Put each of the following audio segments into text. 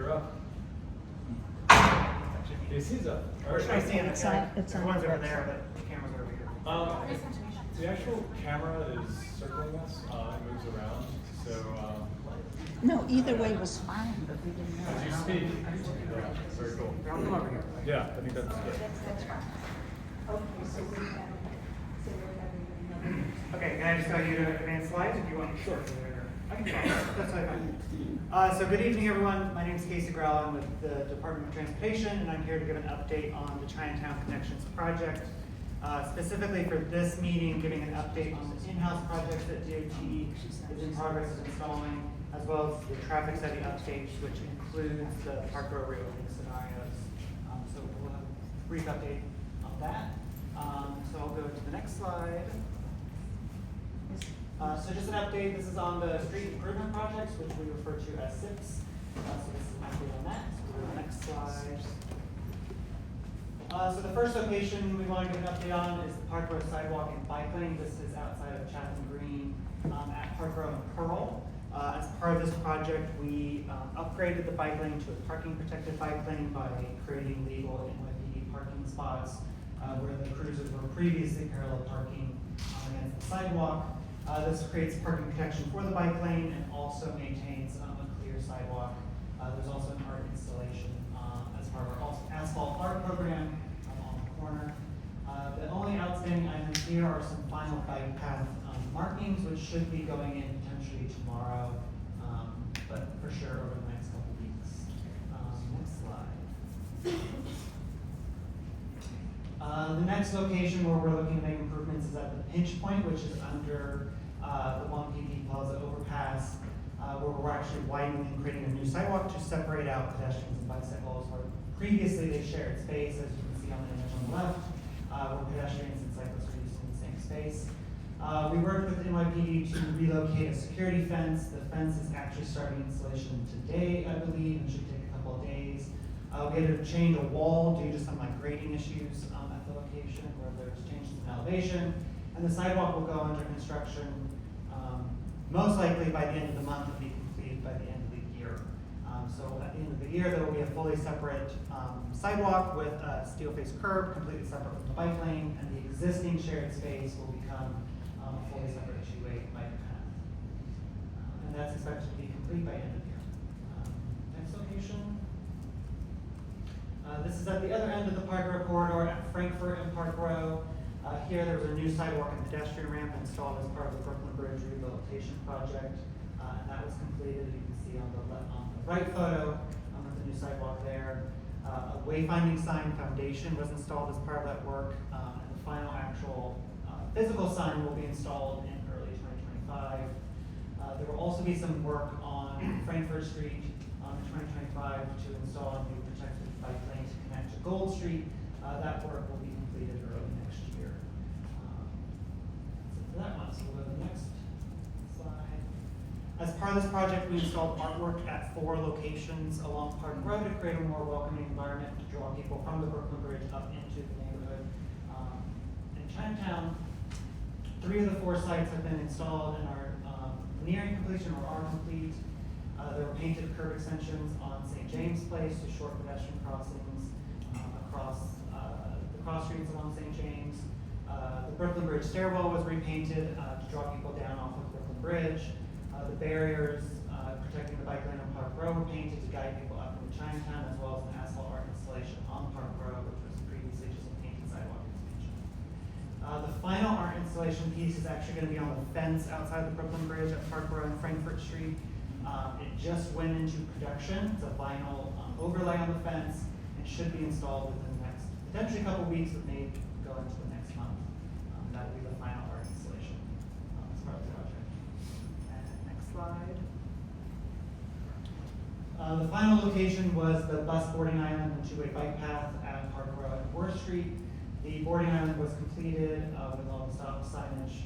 You're up. JC's up. Where should I stand? It's on Everyone's the over website. there, but the camera's over here. The actual camera is circling us. It moves around. So No, either way was fine, but we didn't know. as you speak, yeah, very cool. I'll come over here. Yeah, I think that's good. Okay, can I just tell you to advance slides if you want? Sure. I can do that. That's fine. So good evening, everyone. My name is Casey Grell. I'm with the Department of Transportation, and I'm here to give an update on the Chinatown Connections project. Specifically for this meeting, giving an update on the in-house projects that DOT is in progress of installing, as well as the traffic study updates, which includes the Park Row reopening scenarios. So we'll have a brief update on that. So I'll go to the next slide. So just an update, this is on the street improvement projects, which we refer to as SIPs. So this is an update on that. So we'll go to the next slide. So the first location we want to give an update on is the Park Row sidewalk and bike lane. This is outside of Chatham Green at Park Row and Pearl. As part of this project, we upgraded the bike lane to a parking protected bike lane by creating legal NYPD parking spots where the cruisers were previously parallel parking against the sidewalk. This creates parking protection for the bike lane and also maintains a clear sidewalk. There's also an art installation as part of our asphalt art program on the corner. The only outstanding items here are some final bike path markings, which should be going in potentially tomorrow, but for sure over the next couple weeks. Next slide. The next location where we're looking to make improvements is at the pinch point, which is under the 1PP Plaza overpass, where we're actually widening and creating a new sidewalk to separate out pedestrians and bicycles, where previously they shared space, as you can see on the image on the left, where pedestrians and cyclists are using the same space. We worked with NYPD to relocate a security fence. The fence is actually starting installation today, I believe, and should take a couple of days. We had to change a wall due to some grading issues at the location where there's changes in elevation, and the sidewalk will go under construction most likely by the end of the month and be completed by the end of the year. So at the end of the year, there will be a fully separate sidewalk with a steel face curb, completely separate from the bike lane, and the existing shared space will become a fully separate two-way bike path. And that's expected to be complete by end of year. Next location. This is at the other end of the Park Row corridor at Frankfurt and Park Row. Here there was a new sidewalk and pedestrian ramp installed as part of the Brooklyn Bridge rehabilitation project, and that was completed. You can see on the right photo with the new sidewalk there. A wayfinding sign foundation was installed as part of that work, and the final actual physical sign will be installed in early 2025. There will also be some work on Frankfurt Street in 2025 to install a new protected bike lane to connect to Gold Street. That work will be completed early next year. That's it for that one. So we'll go to the next slide. As part of this project, we installed artwork at 4 locations along Park Row to create a more welcoming environment to draw people from the Brooklyn Bridge up into the neighborhood. In Chinatown, 3 of the 4 sites have been installed and are nearing completion or are complete. There were painted curb extensions on St. James Place to short pedestrian crossings across the cross streets along St. James. The Brooklyn Bridge stairwell was repainted to draw people down off of Brooklyn Bridge. The barriers protecting the bike lane on Park Row were painted to guide people up into Chinatown, as well as an asphalt art installation on Park Row, which was previously just a painted sidewalk extension. The final art installation piece is actually going to be on the fence outside the Brooklyn Bridge at Park Row and Frankfurt Street. It just went into production. It's a vinyl overlay on the fence and should be installed within the next, potentially a couple weeks, but may go into the next month. That will be the final art installation as part of the project. And next slide. The final location was the bus boarding island and two-way bike path at Park Row and Worth Street. The boarding island was completed with all the stop signage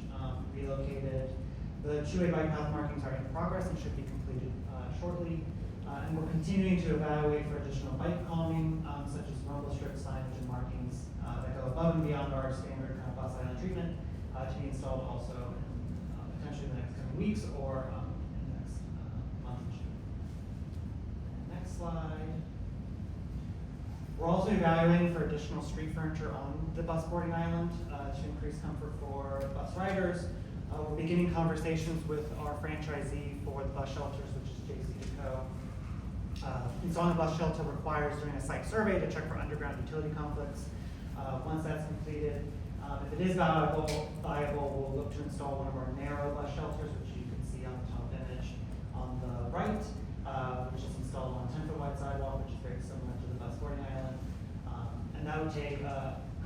relocated. The two-way bike path markings are in progress and should be completed shortly. And we're continuing to evaluate for additional bike calming, such as rumble strip signage and markings that go above and beyond our standard kind of bus island treatment to be installed also in potentially in the next coming weeks or in the next month or two. Next slide. slide. We're also evaluating for additional street furniture on the bus boarding island to increase comfort for bus riders. We're beginning conversations with our franchisee for the bus shelters, which is JC&Co. Installing a bus shelter requires doing a site survey to check for underground utility conflicts. Once that's completed, if it is viable, we'll look to install one of our narrow bus shelters, which you can see on the top image on the right, which is installed on a 10-foot wide sidewalk, which is very similar to the bus boarding island. And that would take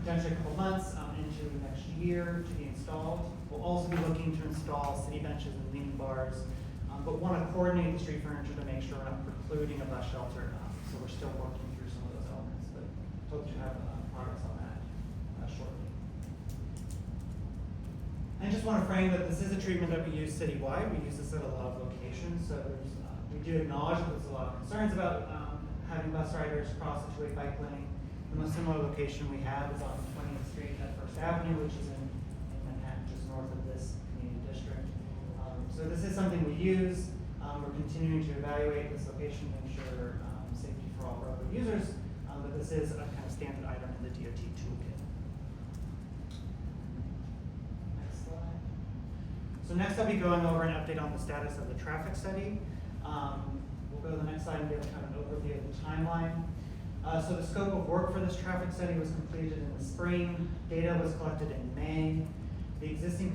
potentially a couple months into next year to be installed. We'll also be looking to install city benches and leaning bars, but want to coordinate the street furniture to make sure we're not precluding a bus shelter. So we're still working through some of those elements, but hope to have progress on that shortly. I just want to frame that this is a treatment that we use citywide. We use this at a lot of locations, so we do acknowledge that there's a lot of concerns about having bus riders cross a two-way bike lane. The most similar location we have is on 20th Street at First Avenue, which is in Manhattan, just north of this community district. So this is something we use. We're continuing to evaluate this location to ensure safety for all roadway users, but this is a kind of standard item in the DOT toolkit. Next slide. So next I'll be going over an update on the status of the traffic study. We'll go to the next slide and give a kind of overview of the timeline. So the scope of work for this traffic study was completed in the spring. Data was collected in May. The existing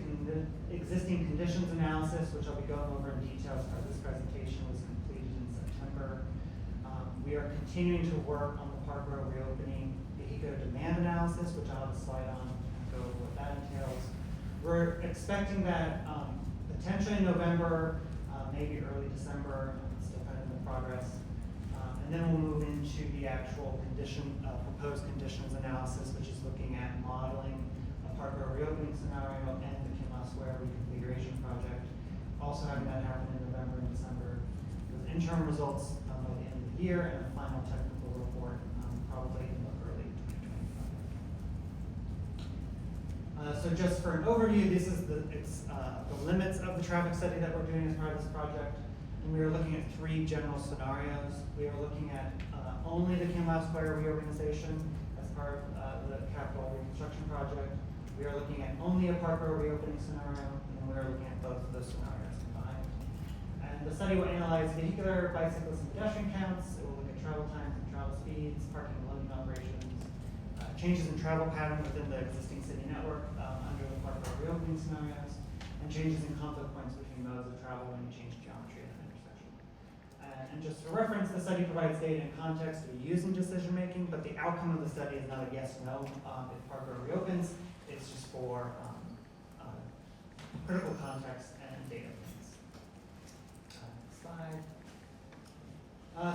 conditions analysis, which I'll be going over in detail as part of this presentation, was completed in September. We are continuing to work on the Park Row reopening vehicular demand analysis, which I'll have a slide on and go over what that entails. We're expecting that potentially in November, maybe early December, still kind of in progress. And then we'll move into the actual proposed conditions analysis, which is looking at modeling a Park Row reopening scenario and the Chatham Square reconfiguration project. Also having that happen in November and December, with interim results by the end of the year and a final technical report probably in the early 2025. So just for an overview, this is the limits of the traffic study that we're doing as part of this project. And we are looking at 3 general scenarios. We are looking at only the Chatham Square reorganization as part of the capital reconstruction project. We are looking at only a Park Row reopening scenario, and we are looking at both of those scenarios combined. And the study will analyze vehicular, bicyclist, and pedestrian counts. It will look at travel times and travel speeds, parking and loading operations, changes in travel pattern within the existing city network under the Park Row reopening scenarios, and changes in conflict points between modes of travel when you change geometry at an intersection. And just for reference, the study provides data and context to be used in decision making, but the outcome of the study is not a yes or no if Park Row reopens. It's just for critical context and data points. Slide.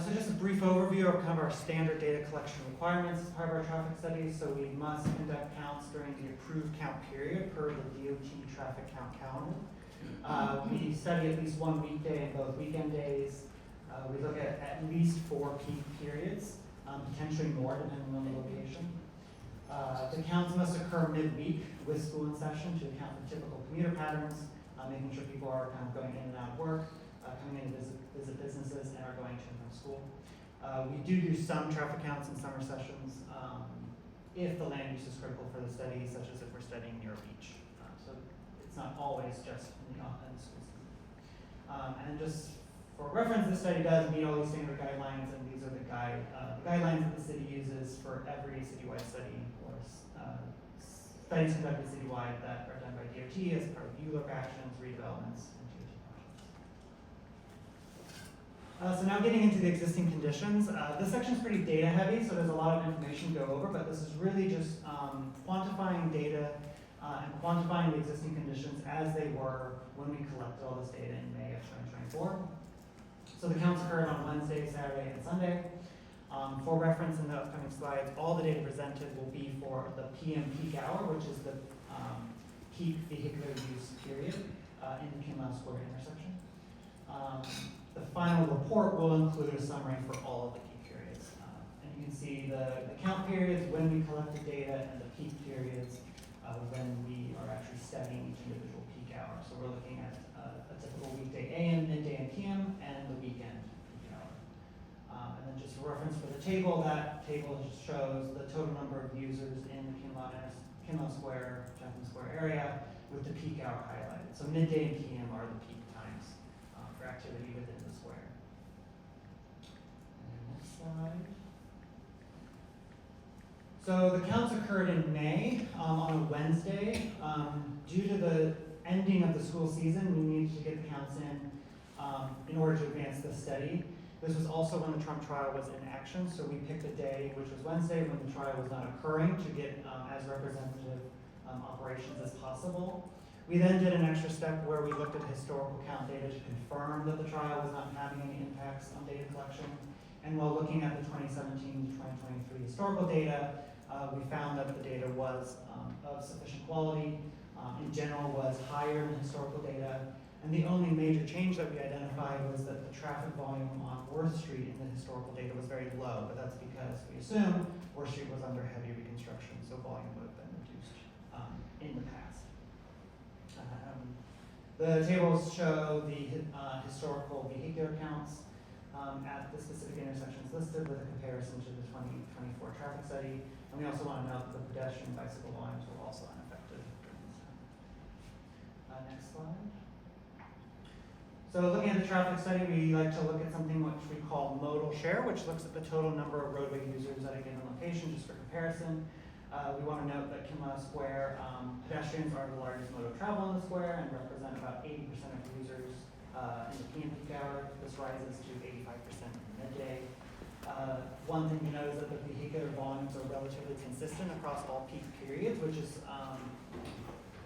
So just a brief overview of kind of our standard data collection requirements as part of our traffic study. So we must conduct counts during the approved count period per the DOT traffic count calendar. We study at least one weekday and both weekend days. We look at least 4 peak periods, potentially more depending on the location. The counts must occur midweek with school in session to account for typical commuter patterns, making sure people are kind of going in and out of work, coming in to visit businesses, and are going to and from school. We do some traffic counts in summer sessions if the land use is critical for the study, such as if we're studying near a beach. So it's not always just in the school season. And just for reference, this study does meet all these standard guidelines, and these are the guidelines that the city uses for every citywide study or studies conducted citywide that are done by DOT as part of ULURP actions, redevelopments, and DOT projects. So now getting into the existing conditions. This section is pretty data heavy, so there's a lot of information to go over, but this is really just quantifying data and quantifying the existing conditions as they were when we collected all this data in May of 2024. So the counts occurred on Wednesday, Saturday, and Sunday. For reference in the upcoming slides, all the data presented will be for the PM peak hour, which is the peak vehicular use period in the Chatham Square intersection. The final report will include a summary for all of the peak periods. And you can see the count periods when we collected data and the peak periods when we are actually studying each individual peak hour. So we're looking at a typical weekday AM, midday, and PM, and the weekend peak hour. And then just reference for the table, that table shows the total number of users in the Chatham Square, Chatham Square area with the peak hour highlighted. So midday and PM are the peak times for activity within the square. And next slide. So the counts occurred in May on a Wednesday. Due to the ending of the school season, we needed to get the counts in order to advance the study. This was also when the Trump trial was in action, so we picked a day, which was Wednesday, when the trial was not occurring, to get as representative operations as possible. We then did an extra step where we looked at historical count data to confirm that the trial was not having any impacts on data collection. And while looking at the 2017 to 2023 historical data, we found that the data was of sufficient quality, in general was higher than historical data, and the only major change that we identified was that the traffic volume on Worth Street in the historical data was very low, but that's because we assume Worth Street was under heavy reconstruction, so volume would have been reduced in the past. The tables show the historical vehicular counts at the specific intersections listed with a comparison to the 2024 traffic study. And we also want to note that the pedestrian and bicycle volumes were also unaffected during this time. Next slide. So looking at the traffic study, we like to look at something which we call modal share, which looks at the total number of roadway users at a given location, just for comparison. We want to note that Chatham Square pedestrians are the largest mode of travel in the square and represent about 80% of users in the PM peak hour. This rises to 85% in midday. One thing to note is that the vehicular volumes are relatively consistent across all peak periods, which is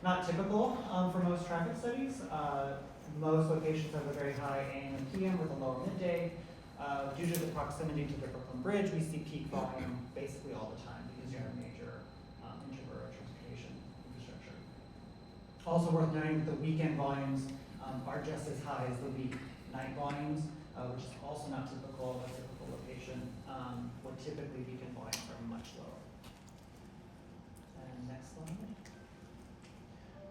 not typical for most traffic studies. Most locations have a very high AM and PM with a lower midday. Due to the proximity to the Brooklyn Bridge, we see peak volume basically all the time because you're a major interborough transportation infrastructure. Also worth noting that the weekend volumes are just as high as the weeknight volumes, which is also not typical of a typical location, where typically weekend volumes are much lower. And next slide.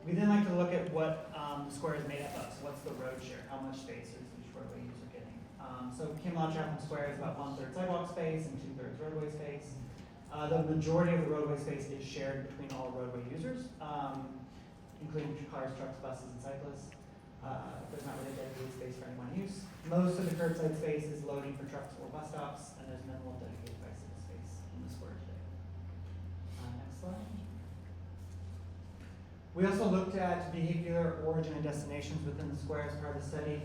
We then like to look at what the square is made up of. So what's the road share? How much space is each roadway user getting? So Chatham Square is about 1/3 sidewalk space and 2/3 roadway space. The majority of the roadway space is shared between all roadway users, including cars, trucks, buses, and cyclists. There's not really dedicated space for any one use. Most of the curbside space is loading for trucks or bus stops, and there's minimal dedicated bicycle space in the square today. Next slide. We also looked at vehicular origin and destinations within the square as part of the study.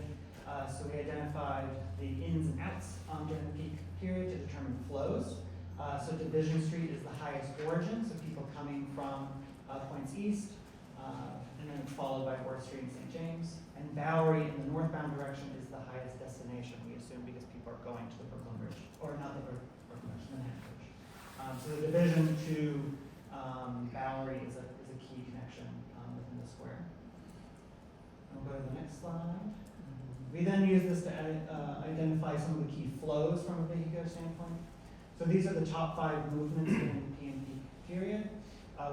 So we identified the ins and outs during the peak period to determine flows. So Division Street is the highest origin, so people coming from points east, and then it's followed by Worth Street and St. James. And Bowery in the northbound direction is the highest destination, we assume, because people are going to the Brooklyn Bridge, or not the Brooklyn Bridge, Manhattan Bridge. So the division to Bowery is a key connection within the square. And we'll go to the next slide. We then use this to identify some of the key flows from a vehicular standpoint. So these are the top 5 movements in the PM peak period,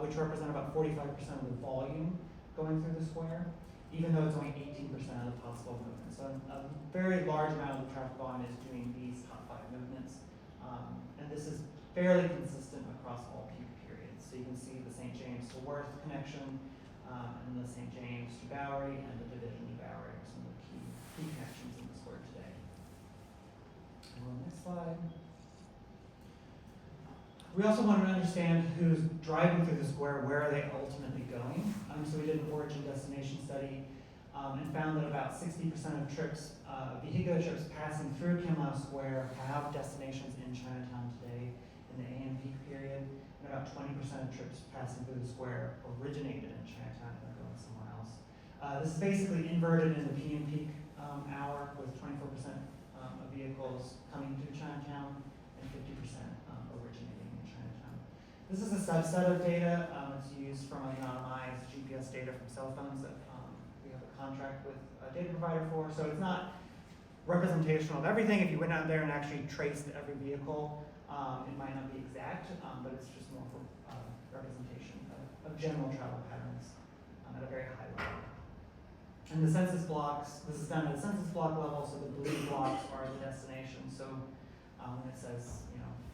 which represent about 45% of the volume going through the square, even though it's only 18% of the possible movements. So a very large amount of the traffic volume is doing these top 5 movements. And this is fairly consistent across all peak periods. So you can see the St. James to Worth connection, and the St. James to Bowery, and the division to Bowery are some of the key connections in the square today. And on the next slide. We also wanted to understand who's driving through the square, where are they ultimately going. So we did an origin destination study and found that about 60% of trips, vehicular trips passing through Chatham Square have destinations in Chinatown today in the AM peak period, and about 20% of trips passing through the square originated in Chinatown and are going somewhere else. This is basically inverted in the PM peak hour, with 24% of vehicles coming through Chinatown and 50% originating in Chinatown. This is a subset of data. It's used from anonymized GPS data from cell phones that we have a contract with a data provider for. So it's not representational of everything. If you went out there and actually traced every vehicle, it might not be exact, but it's just more for representation of general travel patterns at a very high level. And the census blocks, this is done at a census block level, so the blue blocks are the destinations. So When it says,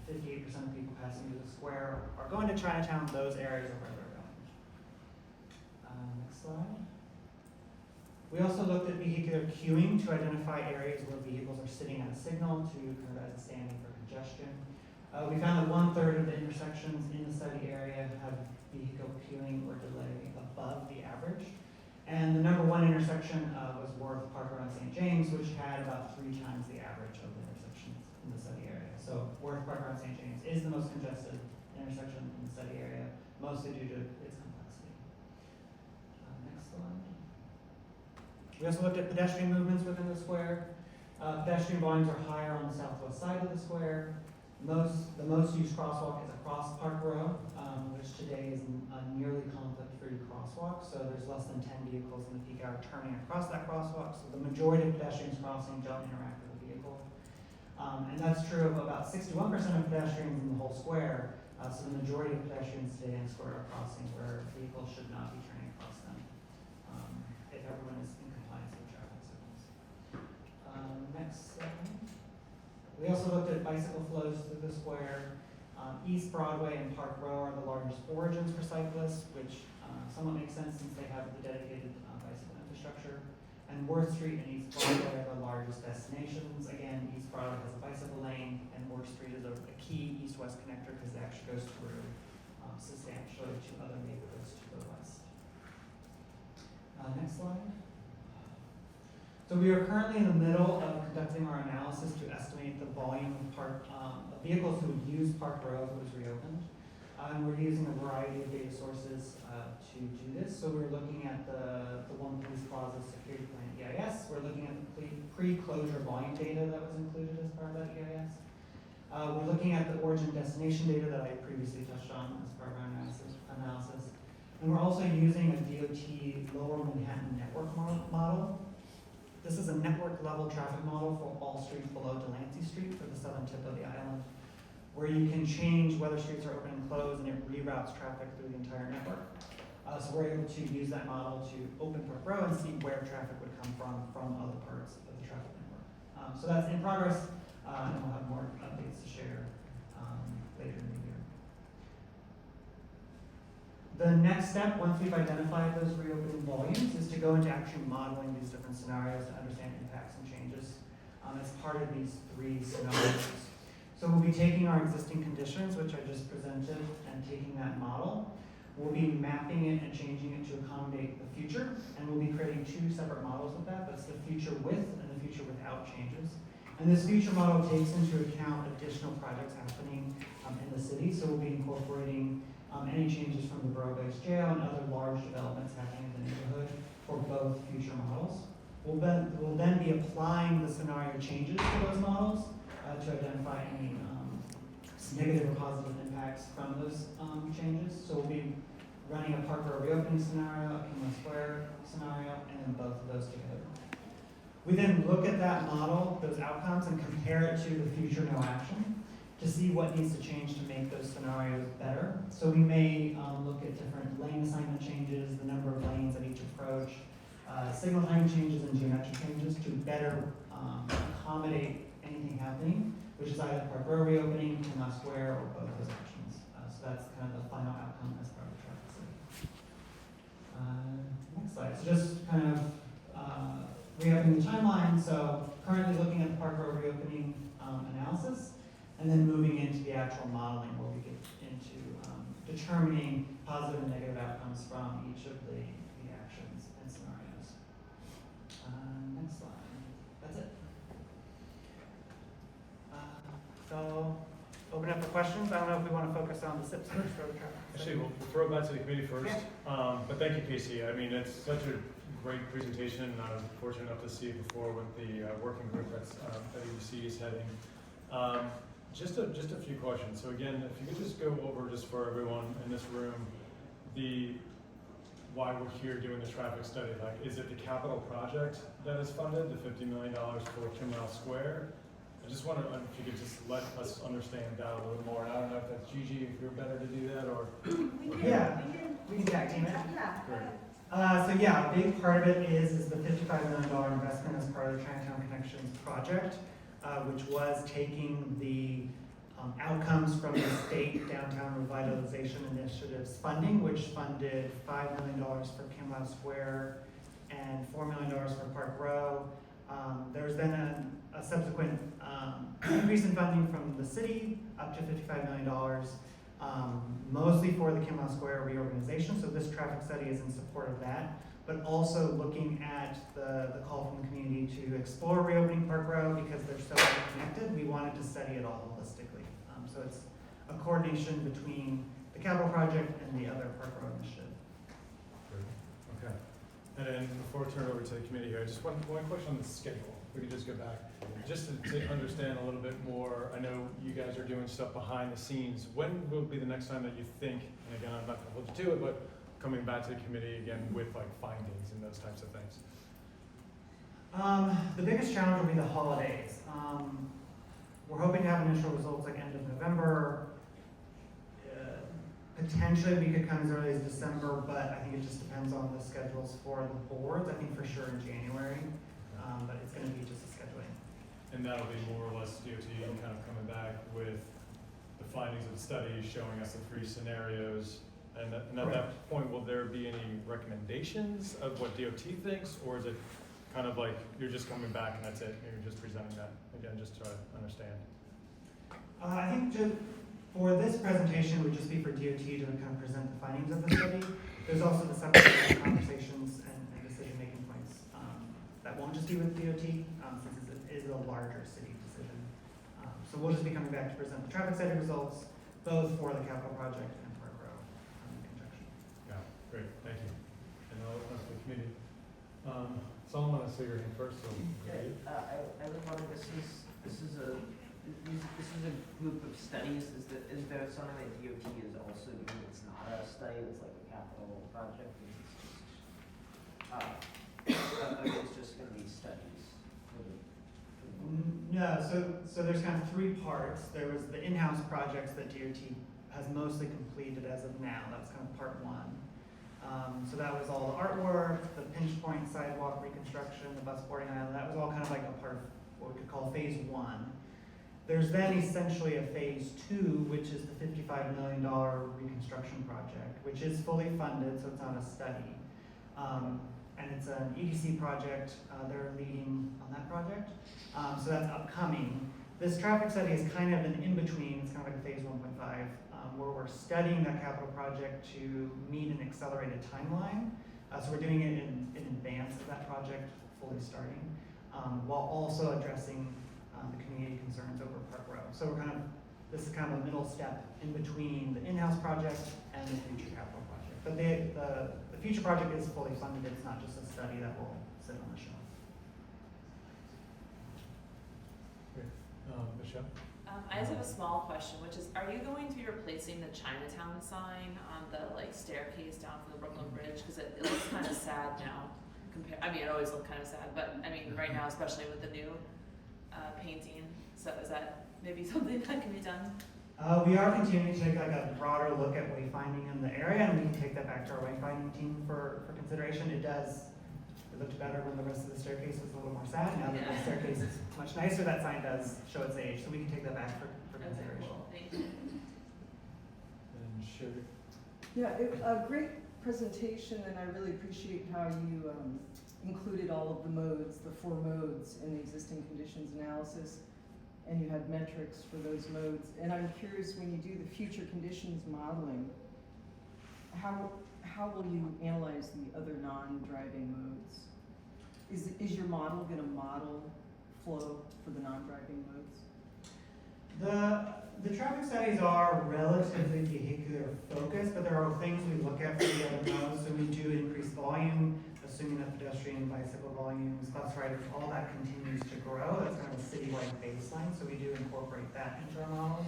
58% of people passing through the square are going to Chinatown, those areas are where they're going. Next slide. We also looked at vehicular queuing to identify areas where vehicles are sitting at a signal to kind of as a standing for congestion. We found that 1/3 of the intersections in the study area have vehicle queuing or delay above the average. And the number one intersection was Worth Park around St. James, which had about 3 times the average of the intersections in the study area. So Worth Park around St. James is the most congested intersection in the study area, mostly due to its complexity. Next slide. We also looked at pedestrian movements within the square. Pedestrian volumes are higher on the southwest side of the square. The most used crosswalk is across Park Row, which today is a nearly conflict-free crosswalk. So there's less than 10 vehicles in the peak hour turning across that crosswalk. So the majority of pedestrians crossing don't interact with the vehicle. And that's true of about 61% of pedestrians in the whole square. So the majority of pedestrians today in the square are crossing where vehicles should not be turning across them. If everyone is in compliance with traffic signals. Next slide. We also looked at bicycle flows through the square. East Broadway and Park Row are the largest origins for cyclists, which somewhat makes sense since they have the dedicated bicycle infrastructure. And Worth Street and East Broadway are the largest destinations. Again, East Broadway has a bicycle lane, and Worth Street is a key east-west connector because it actually goes through substantially to other neighborhoods to the west. Next slide. So we are currently in the middle of conducting our analysis to estimate the volume of vehicles who would use Park Row if it was reopened. And we're using a variety of data sources to do this. So we're looking at the One Police Plaza Security Plan EIS. We're looking at the pre-closure volume data that was included as part of that EIS. We're looking at the origin destination data that I previously touched on as part of our analysis. And we're also using a DOT Lower Manhattan Network model. This is a network-level traffic model for all streets below Delancey Street for the southern tip of the island, where you can change whether streets are open and closed, and it reroutes traffic through the entire network. So we're able to use that model to open Park Row and see where traffic would come from other parts of the traffic network. So that's in progress, and we'll have more updates to share later in the year. The next step, once we've identified those reopening volumes, is to go into actually modeling these different scenarios to understand impacts and changes as part of these 3 scenarios. So we'll be taking our existing conditions, which I just presented, and taking that model. We'll be mapping it and changing it to accommodate the future, and we'll be creating 2 separate models of that. That's the future with and the future without changes. And this future model takes into account additional projects happening in the city. So we'll be incorporating any changes from the Borough-based jail and other large developments happening in the neighborhood for both future models. We'll then be applying the scenario changes to those models to identify any negative or positive impacts from those changes. So we'll be running a Park Row reopening scenario, a Chatham Square scenario, and then both of those together. We then look at that model, those outcomes, and compare it to the future no action to see what needs to change to make those scenarios better. So we may look at different lane assignment changes, the number of lanes at each approach, signal time changes, and geometric changes to better accommodate anything happening, which is either Park Row reopening, Chatham Square, or both those actions. So that's kind of the final outcome as part of the traffic study. Next slide. So just kind of reopening the timeline. So currently looking at the Park Row reopening analysis, and then moving into the actual modeling where we get into determining positive and negative outcomes from each of the actions and scenarios. Next slide. That's it. So open up for questions. I don't know if we want to focus on the SIPs first or the traffic. Actually, we'll throw it back to the committee first. Yeah. But thank you, Casey. I mean, it's such a great presentation. I was fortunate enough to see it before with the working group that UC is heading. Just a few questions. So again, if you could just go over, just for everyone in this room, why we're here doing the traffic study. Like, is it the capital project that is funded, the $50 million for Chatham Square? I just want to, if you could just let us understand that a little more. And I don't know if that's Gigi, if you're better to do that, or Yeah, we can tag team it. great. So yeah, a big part of it is the $55 million investment as part of the Chinatown Connections project. which was taking the outcomes from the state downtown revitalization initiatives funding, which funded $5 million for Chatham Square and $4 million for Park Row. There's then a subsequent increase in funding from the city up to $55 million, mostly for the Chatham Square reorganization. So this traffic study is in support of that, but also looking at the call from the community to explore reopening Park Row because they're so connected. We wanted to study it all holistically. So it's a coordination between the capital project and the other Park Row initiative. Okay. And then before I turn it over to the committee here, just one question on the schedule. If we could just go back, just to understand a little bit more. I know you guys are doing stuff behind the scenes. When will be the next time that you think, and again, I'm not gonna hold you to it, but coming back to the committee again with like findings and those types of things? The biggest challenge will be the holidays. We're hoping to have initial results like end of November. Potentially we could come as early as December, but I think it just depends on the schedules for the boards. I think for sure in January, but it's going to be just a scheduling. And that'll be more or less DOT kind of coming back with the findings of the study, showing us the 3 scenarios. And at that point, will there be any recommendations of what DOT thinks, or is it kind of like you're just coming back and that's it, and you're just presenting that? Again, just to understand. I think for this presentation, it would just be for DOT to kind of present the findings of the study. There's also the separate conversations and decision-making points that won't just be with DOT, since it is a larger city decision. So we'll just be coming back to present the traffic study results, both for the capital project and Park Row in conjunction. Yeah, great, thank you. And I'll open up to the committee. Solomon, I see your hand first, so. I was wondering, this is a group of studies. Is there something that DOT is also doing that's not a study, that's like a capital project? It's just going to be studies. No, so there's kind of 3 parts. There was the in-house projects that DOT has mostly completed as of now. That's kind of part 1. So that was all the artwork, the pinch point sidewalk reconstruction, the bus boarding island. That was all kind of like a part of what we could call phase 1. There's then essentially a phase 2, which is the $55 million reconstruction project, which is fully funded, so it's not a study. And it's an EDC project. They're leading on that project. So that's upcoming. This traffic study is kind of an in-between. It's kind of like a phase 1.5. Where we're studying that capital project to meet an accelerated timeline. So we're doing it in advance of that project fully starting, while also addressing the community concerns over Park Row. So this is kind of a middle step in between the in-house project and the future capital project. But the future project is fully funded. It's not just a study that will sit on the shelf. Great. Michelle? I just have a small question, which is, are you going to be replacing the Chinatown sign on the staircase down from the Brooklyn Bridge? Because it looks kind of sad now. It always looked kind of sad, but right now, especially with the new painting. So is that maybe something that can be done? We are continuing to take like a broader look at wayfinding in the area, and we can take that back to our wayfinding team for consideration. It looked better when the rest of the staircase was a little more sad. Now that the staircase is much nicer, that sign does show its age, so we can take that back for consideration. Cool. Thank you. And Sherry? Yeah, a great presentation, and I really appreciate how you included all of the modes, the 4 modes in the existing conditions analysis, and you had metrics for those modes. And I'm curious, when you do the future conditions modeling, how will you analyze the other non-driving modes? Is your model going to model flow for the non-driving modes? The traffic studies are relatively vehicular focused, but there are things we look at for the other modes. So we do increase volume, assuming that pedestrian, bicycle volumes, bus riders, all that continues to grow. That's kind of a citywide baseline, so we do incorporate that into our models.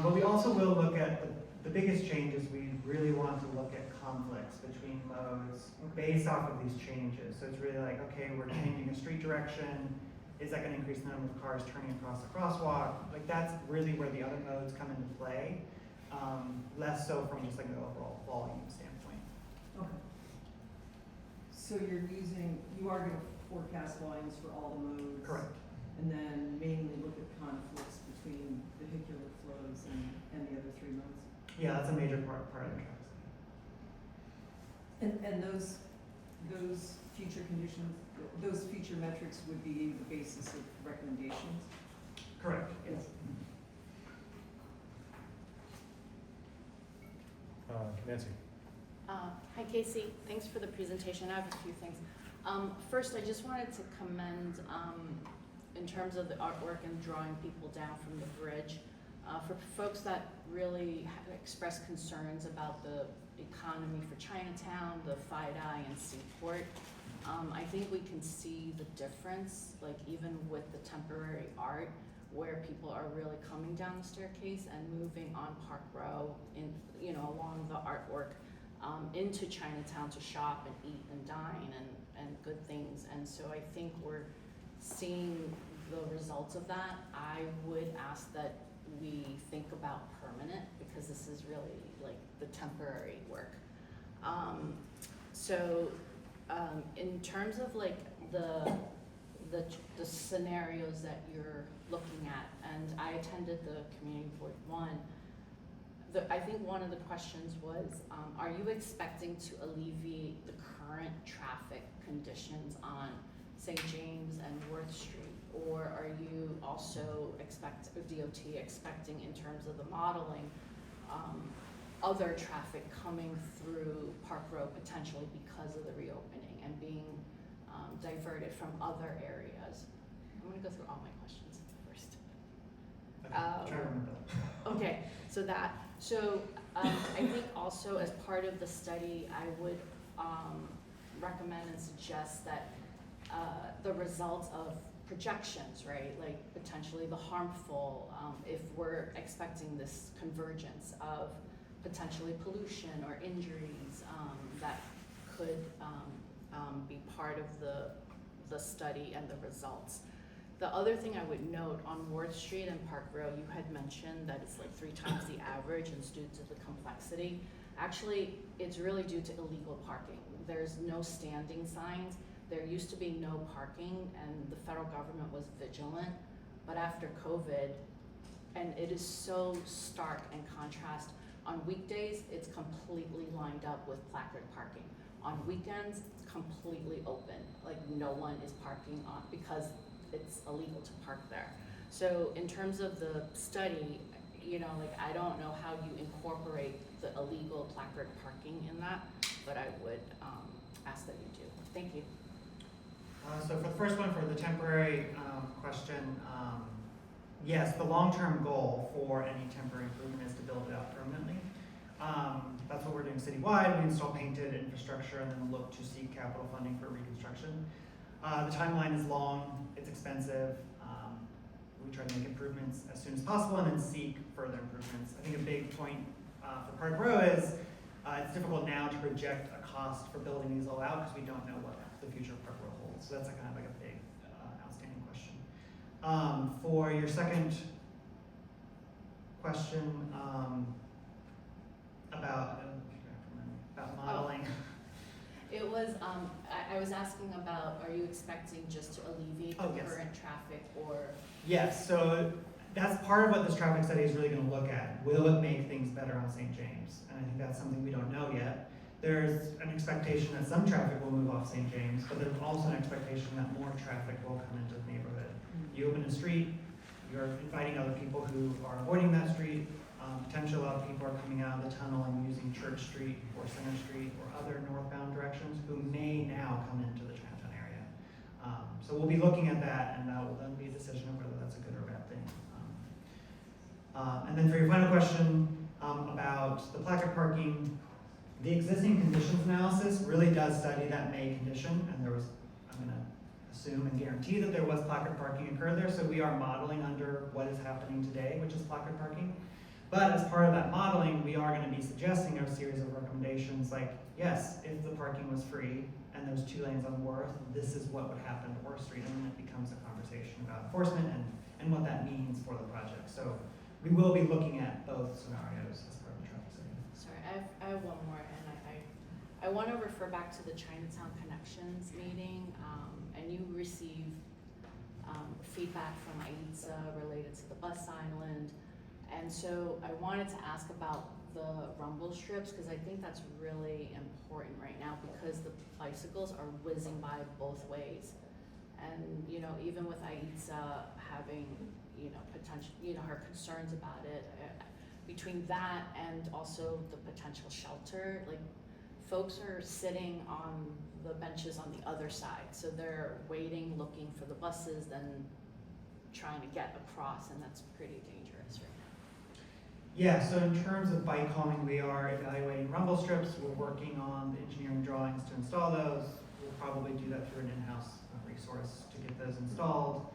But we also will look at the biggest changes. We really want to look at conflicts between modes based off of these changes. So it's really like, okay, we're changing a street direction. Is that going to increase the number of cars turning across the crosswalk? Like that's really where the other modes come into play, less so from just like an overall volume standpoint. Okay. So you are going to forecast volumes for all the modes? Correct. and then mainly look at conflicts between vehicular flows and the other three modes. Yeah, that's a major part of the traffic study. And those future conditions, those future metrics would be the basis of recommendations? Correct, yes. Nancy. Hi Casey, thanks for the presentation. I have a few things. First, I just wanted to commend, in terms of the artwork and drawing people down from the bridge, for folks that really express concerns about the economy for Chinatown, the FIDI and Seaport. I think we can see the difference, like even with the temporary art, where people are really coming down the staircase and moving on Park Row in, along the artwork, into Chinatown to shop and eat and dine and good things. And so I think we're seeing the results of that. I would ask that we think about permanent, because this is really like the temporary work. In terms of like the scenarios that you're looking at, and I attended the community board one, I think one of the questions was, are you expecting to alleviate the current traffic conditions on St. James and Worth Street? Or are you also DOT expecting, in terms of the modeling, other traffic coming through Park Row potentially because of the reopening and being diverted from other areas? I'm gonna go through all my questions first. Okay, try to remember that. Okay, so I think also as part of the study, I would recommend and suggest that the results of projections, right, like potentially the harmful, if we're expecting this convergence of potentially pollution or injuries that could be part of the study and the results. The other thing I would note on Worth Street and Park Row, you had mentioned that it's like 3 times the average and it's due to the complexity. Actually, it's really due to illegal parking. There's no standing signs. There used to be no parking, and the federal government was vigilant. But after COVID, and it is so stark in contrast, on weekdays, it's completely lined up with placard parking. On weekends, it's completely open. Like no one is parking on, because it's illegal to park there. So in terms of the study, I don't know how you incorporate the illegal placard parking in that, but I would ask that you do. Thank you. So for the first one, for the temporary question, yes, the long-term goal for any temporary improvement is to build it out permanently. That's what we're doing citywide. We install painted infrastructure and then look to seek capital funding for reconstruction. The timeline is long, it's expensive. We try to make improvements as soon as possible and then seek further improvements. I think a big point for Park Row is it's difficult now to project a cost for building these all out because we don't know what the future of Park Row holds. So that's kind of like a big outstanding question. For your second question about modeling. It was, I was asking about, are you expecting just to alleviate the Yes. current traffic, or? Yes, so that's part of what this traffic study is really going to look at. Will it make things better on St. James? And I think that's something we don't know yet. There's an expectation that some traffic will move off St. James, but there's also an expectation that more traffic will come into the neighborhood. You open a street, you're inviting other people who are avoiding that street. Potentially a lot of people are coming out of the tunnel and using Church Street or Center Street or other northbound directions who may now come into the Chinatown area. So we'll be looking at that, and that will then be a decision of whether that's a good or bad thing. And then for your final question about the placard parking, the existing conditions analysis really does study that May condition, and there was, I'm going to assume and guarantee that there was placard parking occurred there, so we are modeling under what is happening today, which is placard parking. But as part of that modeling, we are going to be suggesting a series of recommendations like, yes, if the parking was free and there's 2 lanes on Worth, this is what would happen to Worth Street, and then it becomes a conversation about enforcement and what that means for the project. So we will be looking at both scenarios as part of the traffic study. Sorry, I have one more, and I want to refer back to the Chinatown Connections meeting, and you received feedback from AITSA related to the bus island. And so I wanted to ask about the rumble strips, because I think that's really important right now, because the bicycles are whizzing by both ways. And, you know, even with AITSA having, you know, potential, you know, her concerns about it, between that and also the potential shelter, like, folks are sitting on the benches on the other side. So they're waiting, looking for the buses, then trying to get across, and that's pretty dangerous right now. Yeah, so in terms of bike calming, we are evaluating rumble strips. We're working on the engineering drawings to install those. We'll probably do that through an in-house resource to get those installed.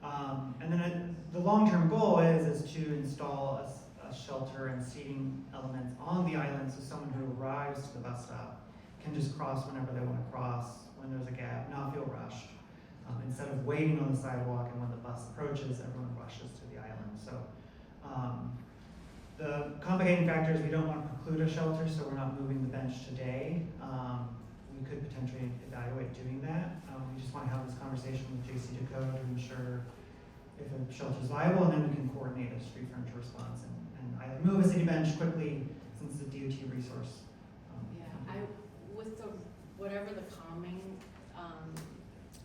And then the long-term goal is to install a shelter and seating elements on the island, so someone who arrives to the bus stop can just cross whenever they want to cross, when there's a gap, not feel rushed. Instead of waiting on the sidewalk, and when the bus approaches, everyone rushes to the island. So the complicating factor is we don't want to preclude a shelter, so we're not moving the bench today. We could potentially evaluate doing that. We just want to have this conversation with JC Decode to ensure if a shelter is viable, and then we can coordinate a street furniture response and either move a city bench quickly, since it's a DOT resource. With the, whatever the calming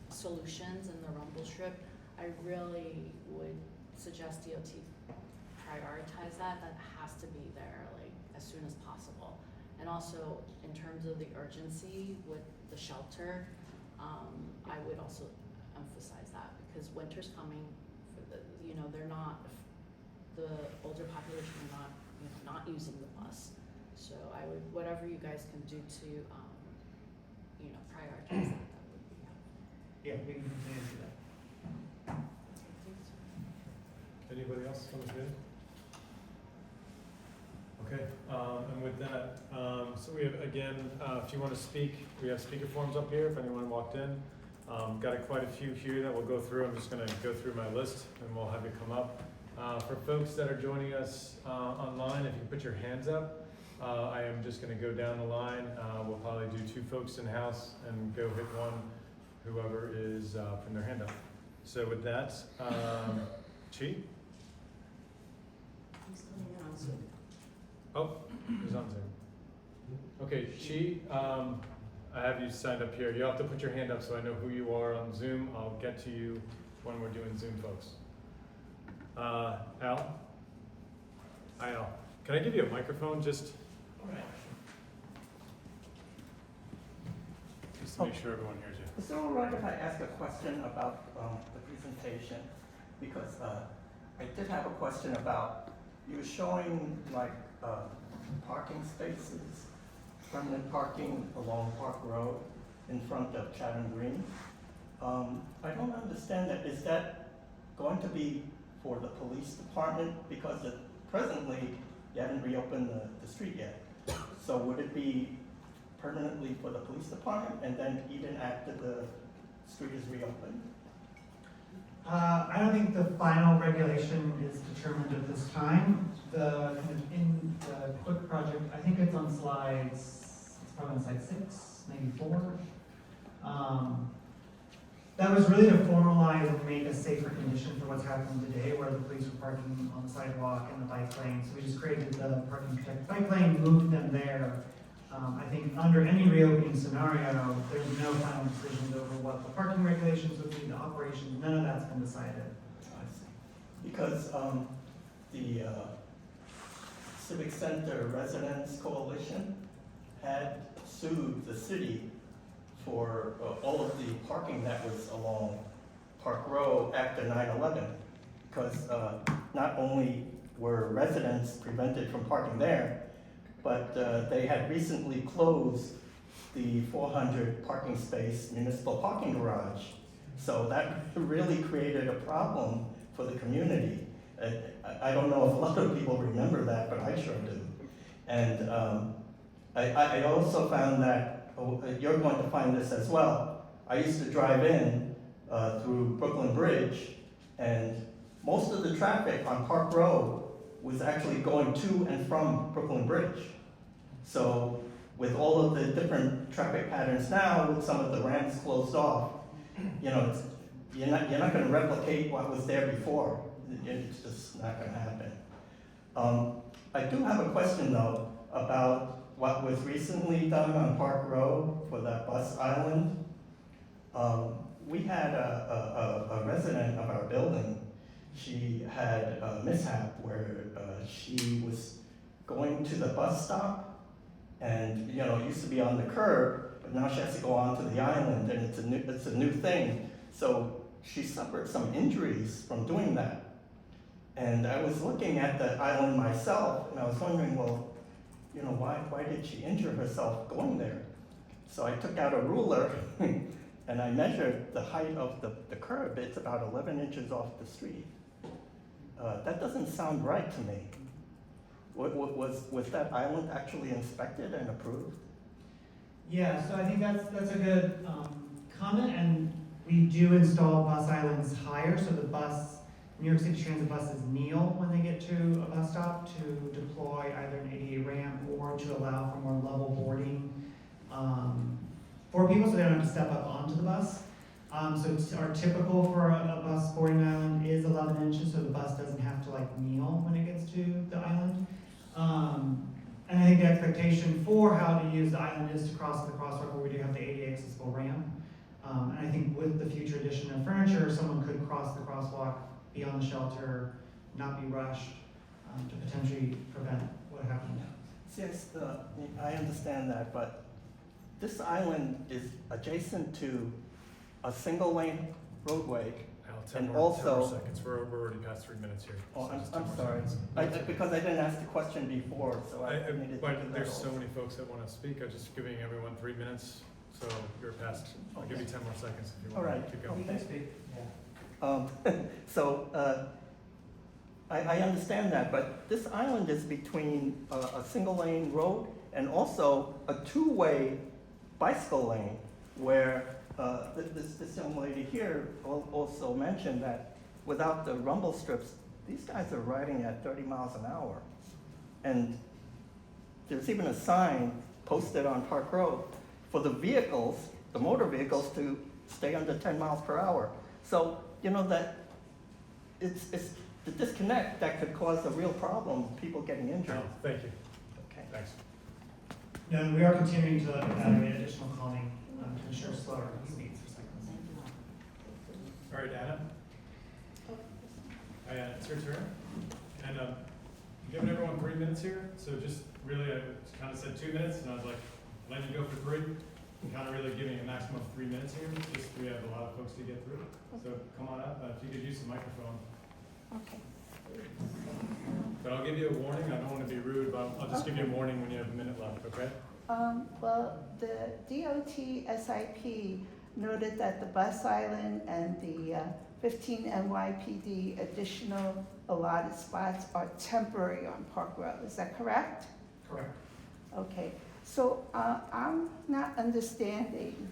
solutions in the rumble strip, I really would suggest DOT prioritize that. That has to be there, like, as soon as possible. And also, in terms of the urgency with the shelter, I would also emphasize that, because winter's coming. For the, you know, they're not, the older population are not, you know, not using the bus. So I would, whatever you guys can do to, you know, prioritize that, that would be helpful. Yeah, we can continue to do that. Anybody else on the bid? Okay, and with that, so we have, again, if you want to speak, we have speaker forms up here if anyone walked in. Got quite a few here that we'll go through. I'm just going to go through my list and we'll have you come up. For folks that are joining us online, if you can put your hands up, I am just going to go down the line. We'll probably do 2 folks in house and go hit one, whoever is putting their hand up. So with that, Chi? Oh, who's on Zoom? Okay, Chi, I have you signed up here. You'll have to put your hand up so I know who you are on Zoom. I'll get to you when we're doing Zoom, folks. Al? Hi, Al. Can I give you a microphone just to make sure everyone hears you? Is it all right if I ask a question about the presentation? Because I did have a question about, you were showing like parking spaces, permanent parking along Park Road in front of Chatham Green. I don't understand that. Is that going to be for the police department? Because presently you haven't reopened the street yet. So would it be permanently for the police department, and then even after the street is reopened? I don't think the final regulation is determined at this time. In the quick project, I think it's on slides, it's probably on slide 6, maybe 4. That was really to formalize and make a safer condition for what's happening today, where the police were parking on the sidewalk and the bike lane. So we just created the parking protected bike lane, moved them there. I think under any reopening scenario, there's no final decisions over what the parking regulations would be, the operations, none of that's been decided. I see. Because the Civic Center Residents Coalition had sued the city for all of the parking that was along Park Row after 9/11, because not only were residents prevented from parking there, but they had recently closed the 400 parking space municipal parking garage. So that really created a problem for the community. I don't know if a lot of people remember that, but I sure do. And I also found that, you're going to find this as well. I used to drive in through Brooklyn Bridge, and most of the traffic on Park Row was actually going to and from Brooklyn Bridge. So with all of the different traffic patterns now, with some of the ramps closed off, you know, you're not gonna replicate what was there before. It's just not gonna happen. I do have a question though about what was recently done on Park Road for that bus island. We had a resident of our building. She had a mishap where she was going to the bus stop, and you know, it used to be on the curb, but now she has to go onto the island, and it's a new thing. So she suffered some injuries from doing that. And I was looking at the island myself, and I was wondering, well, you know, why did she injure herself going there? So I took out a ruler and I measured the height of the curb. It's about 11 inches off the street. That doesn't sound right to me. Was that island actually inspected and approved? Yeah, so I think that's a good comment, and we do install bus islands higher, so the New York City Transit buses kneel when they get to a bus stop to deploy either an ADA ramp or to allow for more level boarding for people, so they don't have to step up onto the bus. So our typical for a bus boarding island is 11 inches, so the bus doesn't have to like kneel when it gets to the island. And I think the expectation for how to use the island is to cross the crosswalk where we do have the ADA accessible ramp. And I think with the future addition of furniture, someone could cross the crosswalk, be on the shelter, not be rushed, to potentially prevent what happened. Yes, I understand that, but this island is adjacent to a single lane roadway. Al, 10 And more also- seconds, we're already past 3 minutes here. Oh, So just 10 I'm more sorry. seconds. Because I didn't ask the question before, so I needed to do But that there's also. so many folks that want to speak, I'm just giving everyone 3 minutes, so you're past, I'll give you 10 more seconds if you All want right. to keep going. I understand that, but this island is between a single lane road and also a two-way bicycle lane where this young lady here also mentioned that without the rumble strips, these guys are riding at 30 miles an hour. And there's even a sign posted on Park Road for the vehicles, the motor vehicles, to stay under 10 miles per hour. So, you know, that it's the disconnect that could cause a real problem, people getting injured. Al, thank you, Okay. thanks. No, and we are continuing to evaluate additional calming to ensure slower speeds for cyclists. All right, Anna? It's your turn. And I'm giving everyone 3 minutes here, so just really, I kind of said 2 minutes, and I was like, letting you go for 3. I'm kind of really giving a maximum of 3 minutes here, just we have a lot of folks to get through. So come on up, if you could use the microphone. Okay. But I'll give you a warning, I don't want to be rude, but I'll just give you a warning when you have a minute left, okay? Well, the DOT SIP noted that the bus island and the 15 NYPD additional allotted spots are temporary on Park Road. Is that correct? Correct. Okay, so I'm not understanding,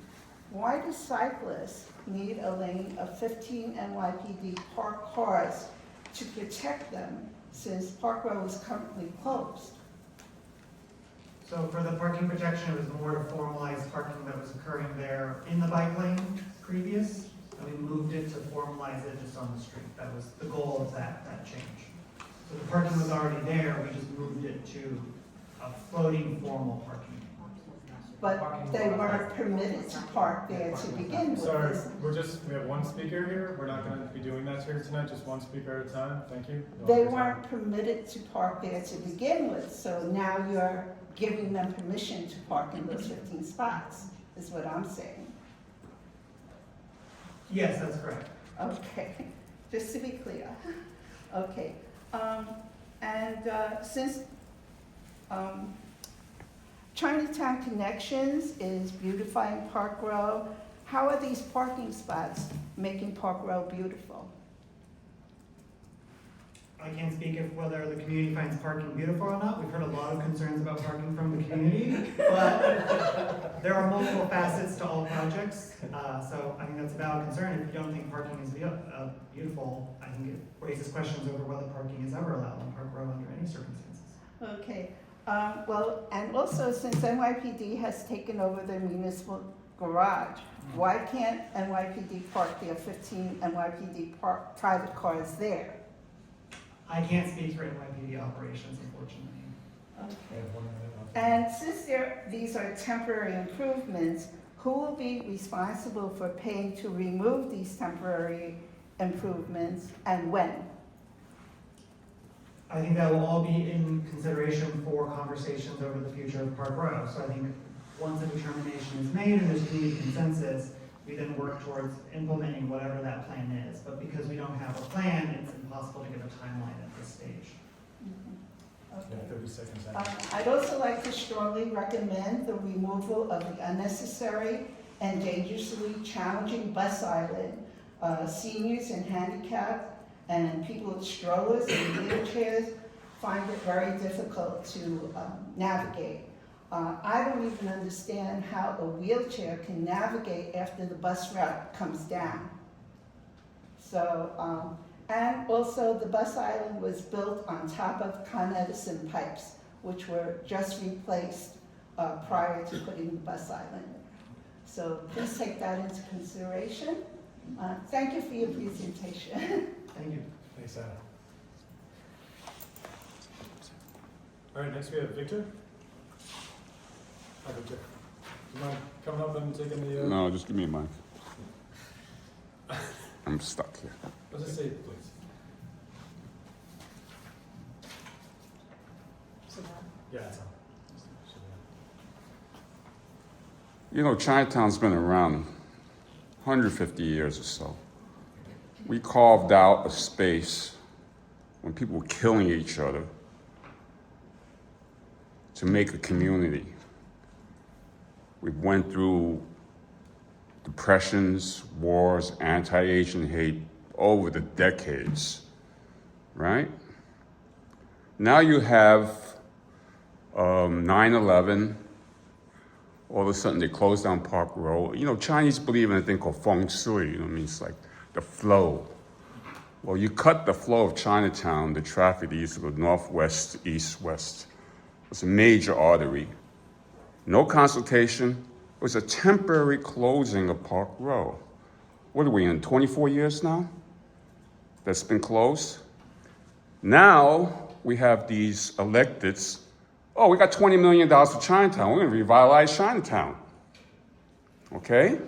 why do cyclists need a lane of 15 NYPD parked cars to protect them since Park Road is currently closed? So for the parking protection, it was more to formalize parking that was occurring there in the bike lane previous, and we moved it to formalize it just on the street. That was the goal of that change. So the parking was already there, we just moved it to a floating formal parking. But they weren't permitted to park there to begin with. Sorry, we have one speaker here, we're not gonna be doing that here tonight, just one speaker at a time, thank you. They weren't permitted to park there to begin with, so now you're giving them permission to park in those 15 spots, is what I'm saying. Yes, that's correct. Okay, just to be clear. Okay, since Chinatown Connections is beautifying Park Row, how are these parking spots making Park Row beautiful? I can't speak of whether the community finds parking beautiful or not. We've heard a lot of concerns about parking from the community, but there are multiple facets to all projects. So I think that's a valid concern. If you don't think parking is beautiful, I think it raises questions over whether parking is ever allowed on Park Row under any circumstances. Okay, well, and also since NYPD has taken over the municipal garage. Why can't NYPD park their 15 NYPD private cars there? I can't speak for NYPD operations, unfortunately. I have 1 minute. And since these are temporary improvements, who will be responsible for paying to remove these temporary improvements and when? I think that will all be in consideration for conversations over the future of Park Row. So I think once a determination is made and there's community consensus, we then work towards implementing whatever that plan is. But because we don't have a plan, it's impossible to give a timeline at this stage. Yeah, 30 seconds. I'd also like to strongly recommend the removal of the unnecessary and dangerously challenging bus island. Seniors and handicapped and people with strollers and wheelchairs find it very difficult to navigate. I don't even understand how a wheelchair can navigate after the bus route comes down. So, and also the bus island was built on top of Con Edison pipes, which were just replaced prior to putting the bus island in. So please take that into consideration. Thank you for your presentation. Thank you. Thanks, Anna. All right, next we have Victor. Hi, Victor. Do you mind coming up and taking the... No, just give me a mic. I'm stuck here. I'll just say, please. Yeah, it's on. You know, Chinatown's been around 150 years or so. We carved out a space when people were killing each other to make a community. We went through depressions, wars, anti-Asian hate over the decades, right? Now you have 9/11, all of a sudden they closed down Park Row. You know, Chinese believe in a thing called feng shui, you know what I mean? It's like the flow. Well, you cut the flow of Chinatown, the traffic that used to go northwest, east, west. It's a major artery. No consultation. It was a temporary closing of Park Row. What are we in, 24 years now? That's been closed. Now we have these electeds. Oh, we got $20 million for Chinatown. We're going to revitalize Chinatown. Okay?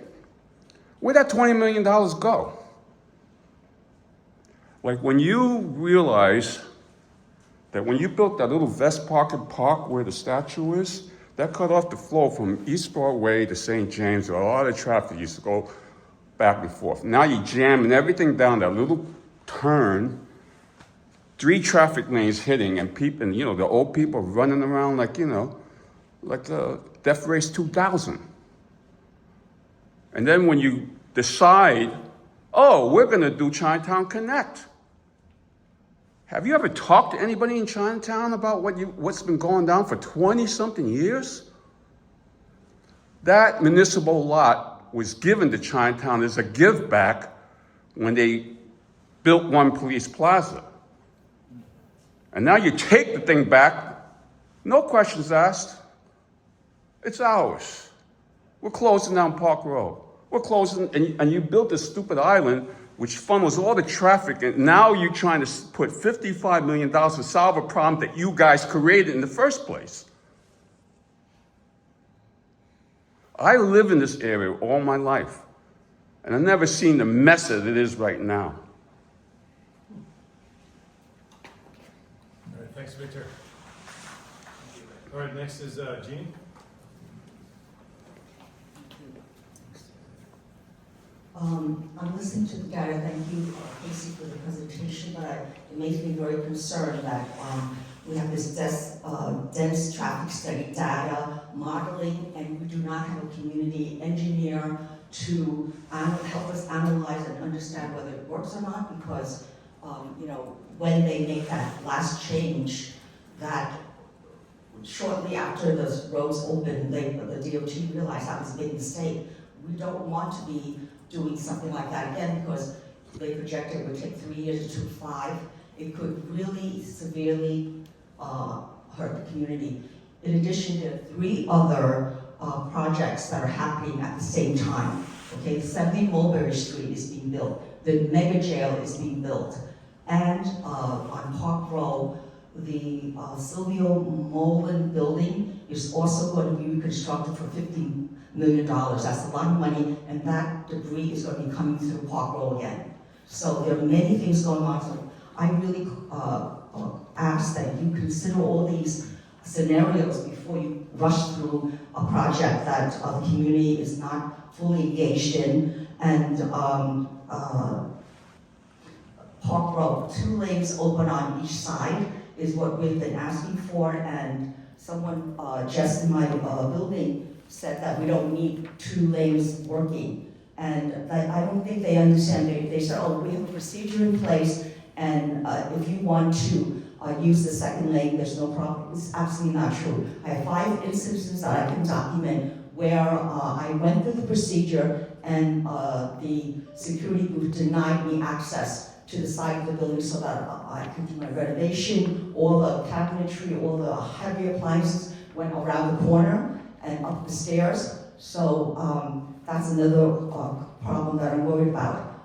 Where'd that $20 million go? Like when you realize that when you built that little Vest Pocket Park where the statue is, that cut off the flow from East Broadway to St. James, where a lot of traffic used to go back and forth. Now you're jamming everything down that little turn, 3 traffic lanes hitting, and people, and, you know, the old people running around like, you know, like Death Race 2000. And then when you decide, oh, we're going to do Chinatown Connect. Have you ever talked to anybody in Chinatown about what's been going down for 20-something years? That municipal lot was given to Chinatown as a give back when they built One Police Plaza. And now you take the thing back, no questions asked. It's ours. We're closing down Park Row. We're closing, and you built this stupid island which funnels all the traffic, and now you're trying to put $55 million to solve a problem that you guys created in the first place. I live in this area all my life, and I've never seen the mess that it is right now. All right, thanks, Victor. All right, next is Jeannie. I'm listening to the data, thank you, Casey, for the presentation, but it makes me very concerned that we have this dense traffic study data modeling, and we do not have a community engineer to help us analyze and understand whether it works or not, because you know, when they make that last change, that shortly after the roads opened, the DOT realized that was a big mistake. We don't want to be doing something like that again, because they projected it would take 3 years to do 5. It could really severely hurt the community. In addition, there are 3 other projects that are happening at the same time. Okay, 70 Mulberry Street is being built. The mega jail is being built. And on Park Row, the Silvio Molin building is also going to be reconstructed for $50 million. That's a lot of money, and that debris is going to be coming through Park Row again. So there are many things going on. So I really ask that you consider all these scenarios before you rush through a project that the community is not fully engaged in. And Park Row, 2 lanes open on each side is what we've been asking for, and someone just in my building said that we don't need 2 lanes working. And I don't think they understand. They said, oh, we have a procedure in place, and if you want to use the 2nd lane, there's no problem. It's absolutely not true. I have 5 instances that I can document where I went through the procedure and the security booth denied me access to the side of the building so that I could do my renovation. All the cabinetry, all the heavy appliances went around the corner and up the stairs. So that's another problem that I'm worried about.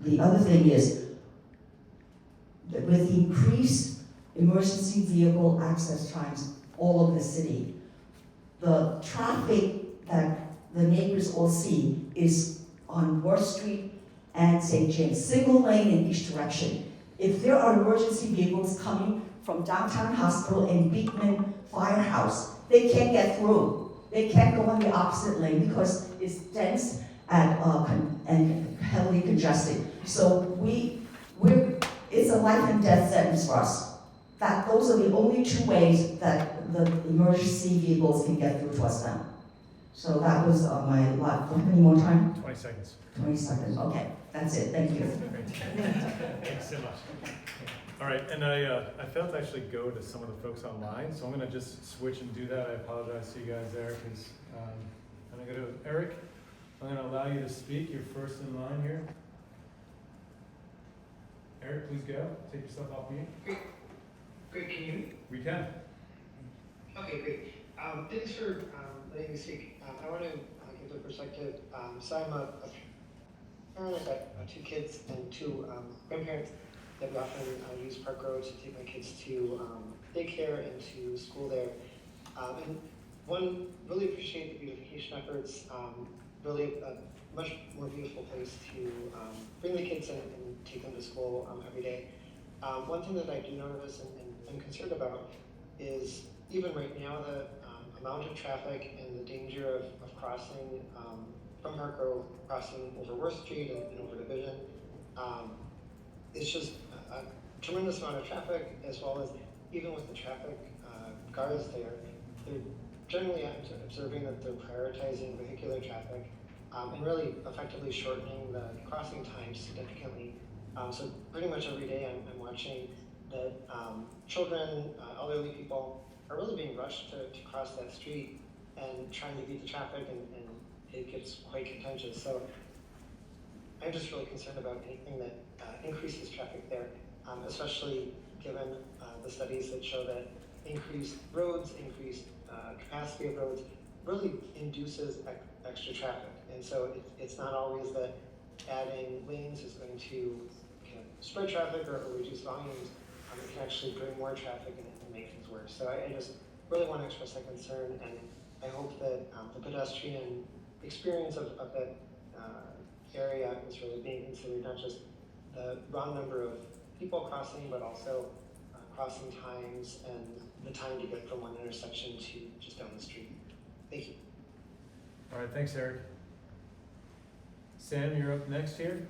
The other thing is that with the increased emergency vehicle access times all over the city, the traffic that the neighbors all see is on Worth Street and St. James, single lane in each direction. If there are emergency vehicles coming from downtown hospital and Beekman Firehouse, they can't get through. They can't go on the opposite lane because it's dense and heavily congested. So it's a life and death sentence for us. Those are the only 2 ways that the emergency vehicles can get through to us now. So that was my lot. Do I have any more time? 20 seconds. 20 seconds, okay, that's it, thank you. Thanks so much. All right, and I failed to actually go to some of the folks online, so I'm gonna just switch and do that. I apologize to you guys there, because I'm gonna go to Eric. I'm gonna allow you to speak. You're first in line here. Eric, please go. Take yourself off mute. Great, can you hear me? We can. Okay, great. Thanks for letting me speak. I want to give the perspective. So I'm a parent. I've got 2 kids and 2 grandparents that we often use Park Road to take my kids to daycare and to school there. And one, really appreciate the beautification efforts. Really a much more beautiful place to bring the kids and take them to school every day. One thing that I do notice and I'm concerned about is even right now the amount of traffic and the danger of crossing from Park Row, crossing over Worth Street and over Division. It's just a tremendous amount of traffic, as well as even with the traffic guards there, they're generally observing that they're prioritizing vehicular traffic and really effectively shortening the crossing times significantly. So pretty much every day I'm watching that children, elderly people are really being rushed to cross that street and trying to beat the traffic, and it gets quite contentious. So I'm just really concerned about anything that increases traffic there, especially given the studies that show that increased roads, increased capacity of roads really induces extra traffic. And so it's not always that adding lanes is going to kind of spread traffic or reduce volumes. It can actually bring more traffic and make things worse. So I just really want to express that concern, and I hope that the pedestrian experience of that area is really being considered, not just the raw number of people crossing, but also crossing times and the time to get from one intersection to just down the street. Thank you. All right, thanks, Eric. Sam, you're up next here.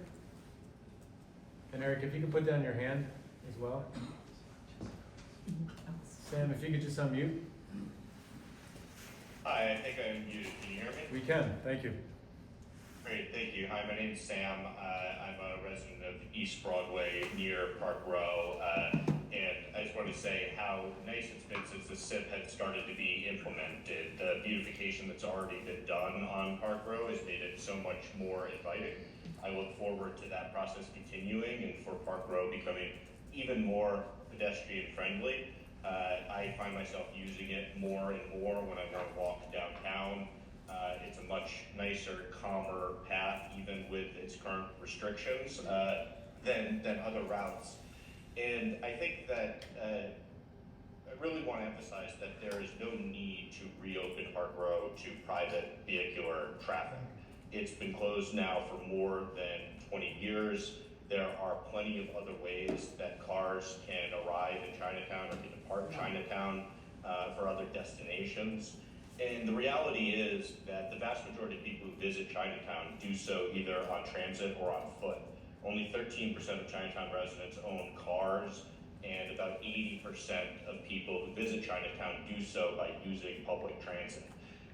And Eric, if you could put down your hand as well. Sam, if you could just unmute. Hi, I think I'm muted. Can you hear me? We can, thank you. Great, thank you. Hi, my name's Sam. I'm a resident of East Broadway near Park Row. And I just want to say how nice it's been since the SIP had started to be implemented. The beautification that's already been done on Park Row has made it so much more inviting. I look forward to that process continuing and for Park Row becoming even more pedestrian friendly. I find myself using it more and more when I want to walk downtown. It's a much nicer, calmer path, even with its current restrictions, than other routes. And I think that I really want to emphasize that there is no need to reopen Park Row to private vehicular traffic. It's been closed now for more than 20 years. There are plenty of other ways that cars can arrive in Chinatown or can depart Chinatown for other destinations. And the reality is that the vast majority of people who visit Chinatown do so either on transit or on foot. Only 13% of Chinatown residents own cars, and about 80% of people who visit Chinatown do so by using public transit.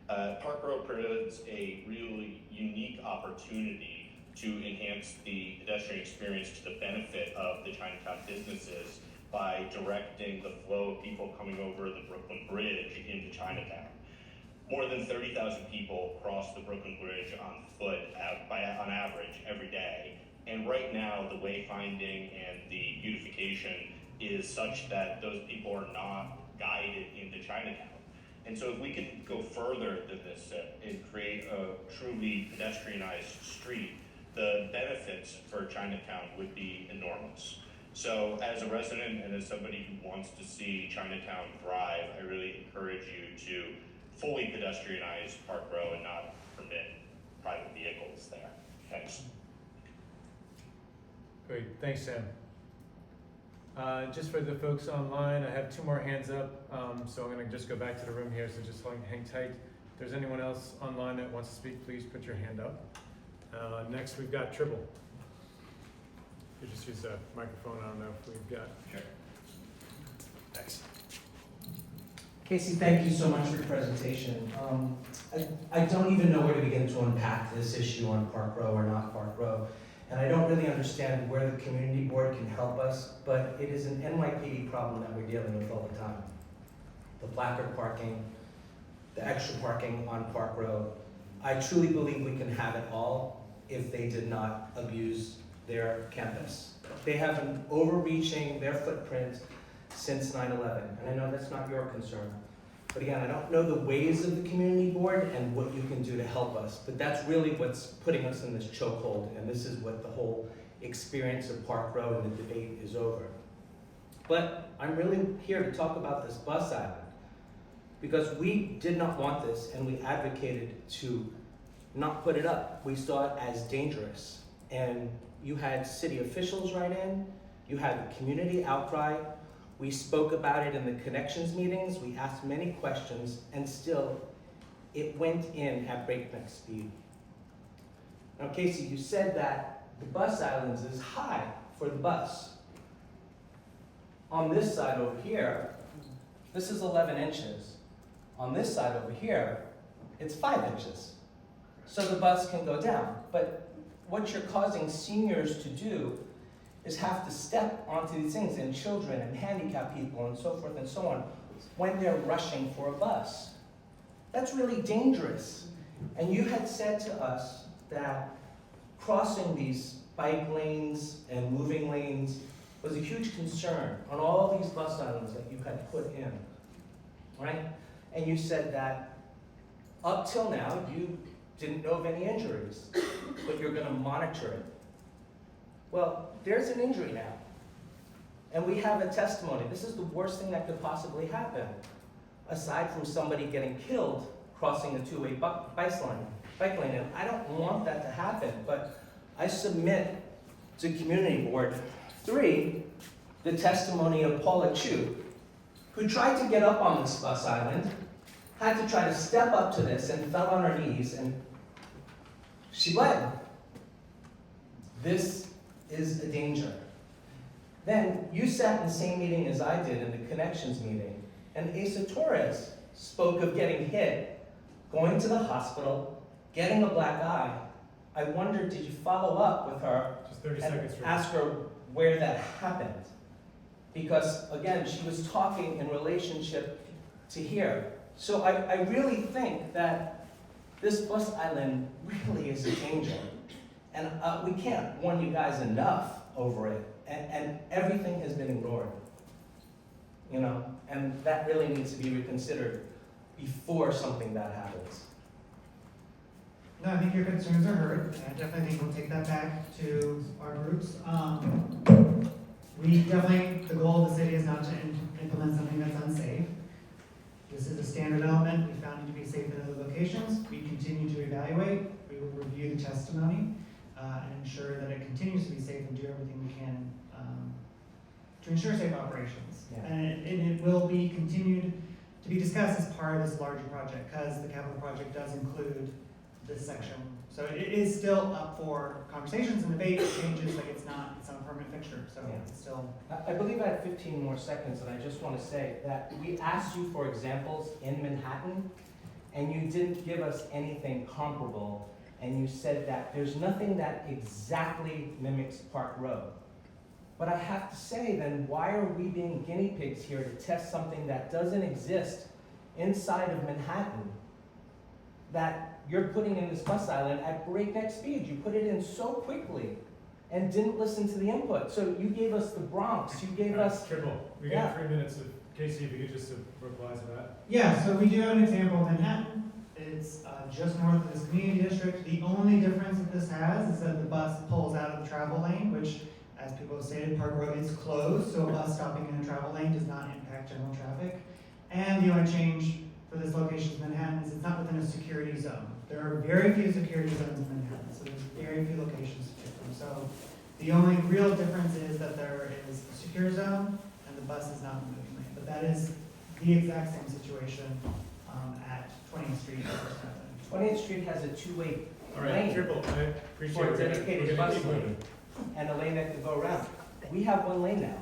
Park Row presents a really unique opportunity to enhance the pedestrian experience to the benefit of the Chinatown businesses by directing the flow of people coming over the Brooklyn Bridge into Chinatown. More than 30,000 people cross the Brooklyn Bridge on foot on average every day. And right now, the wayfinding and the beautification is such that those people are not guided into Chinatown. And so if we can go further than this and create a truly pedestrianized street, the benefits for Chinatown would be enormous. So as a resident and as somebody who wants to see Chinatown thrive, I really encourage you to fully pedestrianize Park Row and not permit private vehicles there. Thanks. Great, thanks, Sam. Just for the folks online, I have 2 more hands up, so I'm gonna just go back to the room here, so just hang tight. If there's anyone else online that wants to speak, please put your hand up. Next, we've got Tribble. You just use the microphone, I don't know if we've got. Sure. Thanks. Casey, thank you so much for your presentation. I don't even know where to begin to unpack this issue on Park Row or not Park Row. And I don't really understand where the community board can help us, but it is an NYPD problem that we're dealing with all the time. The placard parking, the extra parking on Park Row. I truly believe we can have it all if they did not abuse their campus. They have been overreaching their footprint since 9/11, and I know that's not your concern. But again, I don't know the ways of the community board and what you can do to help us, but that's really what's putting us in this chokehold, and this is what the whole experience of Park Row and the debate is over. But I'm really here to talk about this bus island, because we did not want this, and we advocated to not put it up. We saw it as dangerous, and you had city officials write in, you had a community outcry. We spoke about it in the connections meetings, we asked many questions, and still, it went in at breakneck speed. Now, Casey, you said that the bus islands is high for the bus. On this side over here, this is 11 inches. On this side over here, it's 5 inches. So the bus can go down. But what you're causing seniors to do is have to step onto these things, and children and handicapped people and so forth and so on, when they're rushing for a bus. That's really dangerous. And you had said to us that crossing these bike lanes and moving lanes was a huge concern on all these bus islands that you had put in, right? And you said that up till now, you didn't know of any injuries, but you're gonna monitor it. Well, there's an injury now, and we have a testimony. This is the worst thing that could possibly happen, aside from somebody getting killed crossing a two-way bike lane, and I don't want that to happen, but I submit to Community Board 3 the testimony of Paula Chu, who tried to get up on this bus island, had to try to step up to this and fell on her knees, and she bled. This is a danger. Then you sat in the same meeting as I did in the connections meeting, and Asa Torres spoke of getting hit, going to the hospital, getting a black eye. I wondered, did you follow up with her Just 30 and seconds. ask her where that happened? Because again, she was talking in relationship to here. So I really think that this bus island really is a danger. And we can't warn you guys enough over it. And everything has been ignored. you know? And that really needs to be reconsidered before something bad happens. No, I think your concerns are heard, and I definitely think we'll take that back to our groups. The goal of the city is not to implement something that's unsafe. This is a standard element, we found it to be safe in other locations. We continue to evaluate, we will review the testimony, and ensure that it continues to be safe and do everything we can to ensure safe operations. Yeah. And it will be continued to be discussed as part of this larger project, because the capital project does include this section. So it is still up for conversations and debate, changes, like it's not a permanent fixture, so Yeah. it's still. I believe I have 15 more seconds, and I just want to say that we asked you for examples in Manhattan, and you didn't give us anything comparable, and you said that there's nothing that exactly mimics Park Row. But I have to say, then why are we being guinea pigs here to test something that doesn't exist inside of Manhattan, that you're putting in this bus island at breakneck speed? You put it in so quickly and didn't listen to the input. So you gave us the Bronx, you gave us... Triple, we Yeah. got 3 minutes of, Casey, if you could just reply to that. Yeah, so we do have an example of Manhattan. It's just north of this community district. The only difference that this has is that the bus pulls out of the travel lane, which, as people have stated, Park Road is closed, so a bus stopping in a travel lane does not impact general traffic. And the only change for this location in Manhattan is it's not within a security zone. There are very few security zones in Manhattan, so there's very few locations to pick from. So the only real difference is that there is a secure zone and the bus is not in the moving lane. But that is the exact same situation at 20th Street. 20th Street has a two-way All right, lane Triple, I appreciate for a it. dedicated We're gonna bus keep lane moving. and a lane that can go around. We have one lane now.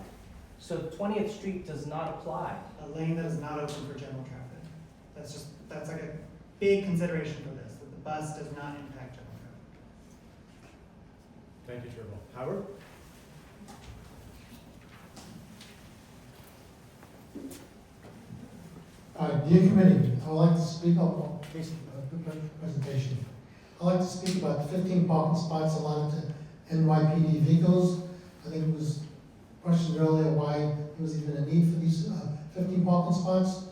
So 20th Street does not apply. A lane that is not open for general traffic. That's like a big consideration for this, that the bus does not impact general traffic. Thank you, Triple. Howard? Dear committee, I would like to speak up on presentation. I'd like to speak about the 15 parking spots allotted to NYPD vehicles. I think it was questioned earlier why there was even a need for these 15 parking spots.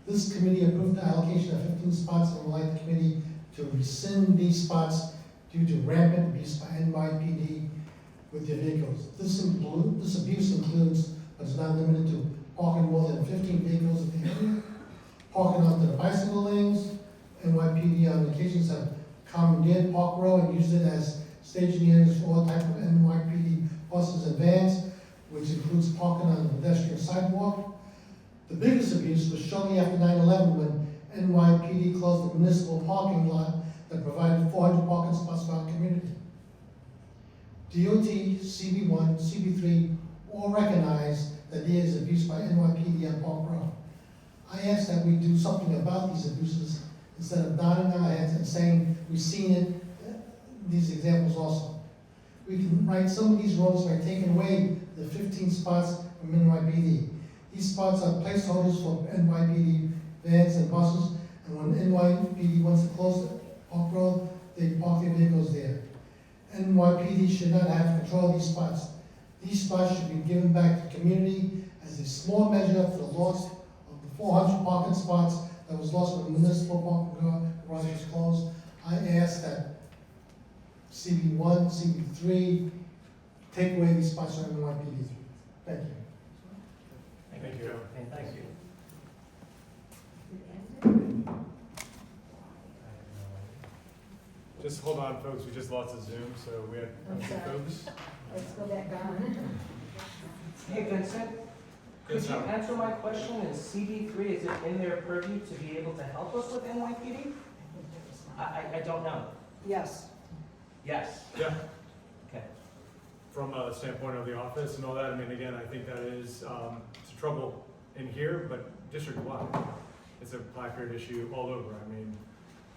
This committee approved the allocation of 15 spots and would like the committee to rescind these spots due to rampant abuse by NYPD with their vehicles. This abuse includes, but is not limited to, parking more than 15 vehicles in the area, parking onto the bicycle lanes. NYPD on occasions have commandeered Park Row and used it as staging areas for all types of NYPD buses and vans, which includes parking on the pedestrian sidewalk. The biggest abuse was shortly after 9/11 when NYPD closed the municipal parking lot that provided 400 parking spots for our community. DOT, CB1, CB3 all recognize that there is abuse by NYPD on Park Row. I ask that we do something about these abuses instead of nodding our heads and saying we've seen it, these examples also. We can right some of these roads by taking away the 15 spots from NYPD. These spots are placeholders for NYPD vans and buses, and when NYPD wants to close Park Road, they park their vehicles there. NYPD should not have control of these spots. These spots should be given back to the community as a small measure for the loss of the 400 parking spots that was lost when the municipal parking garage was closed. I ask that CB1, CB3 take away these spots from NYPD. Thank you. Thank you. And thank you. Just hold on, folks, we just lost a Zoom, so we have a few folks. Let's go back on. Hey, Vincent, could Yes, you Howard. answer my question? Is CB3, is it in their purview to be able to help us with NYPD? I don't know. Yes. Yes. Yeah. Okay. From a standpoint of the office and all that, I mean, again, I think that is, it's a trouble in here, but district-wide. It's a placard issue all over. I mean,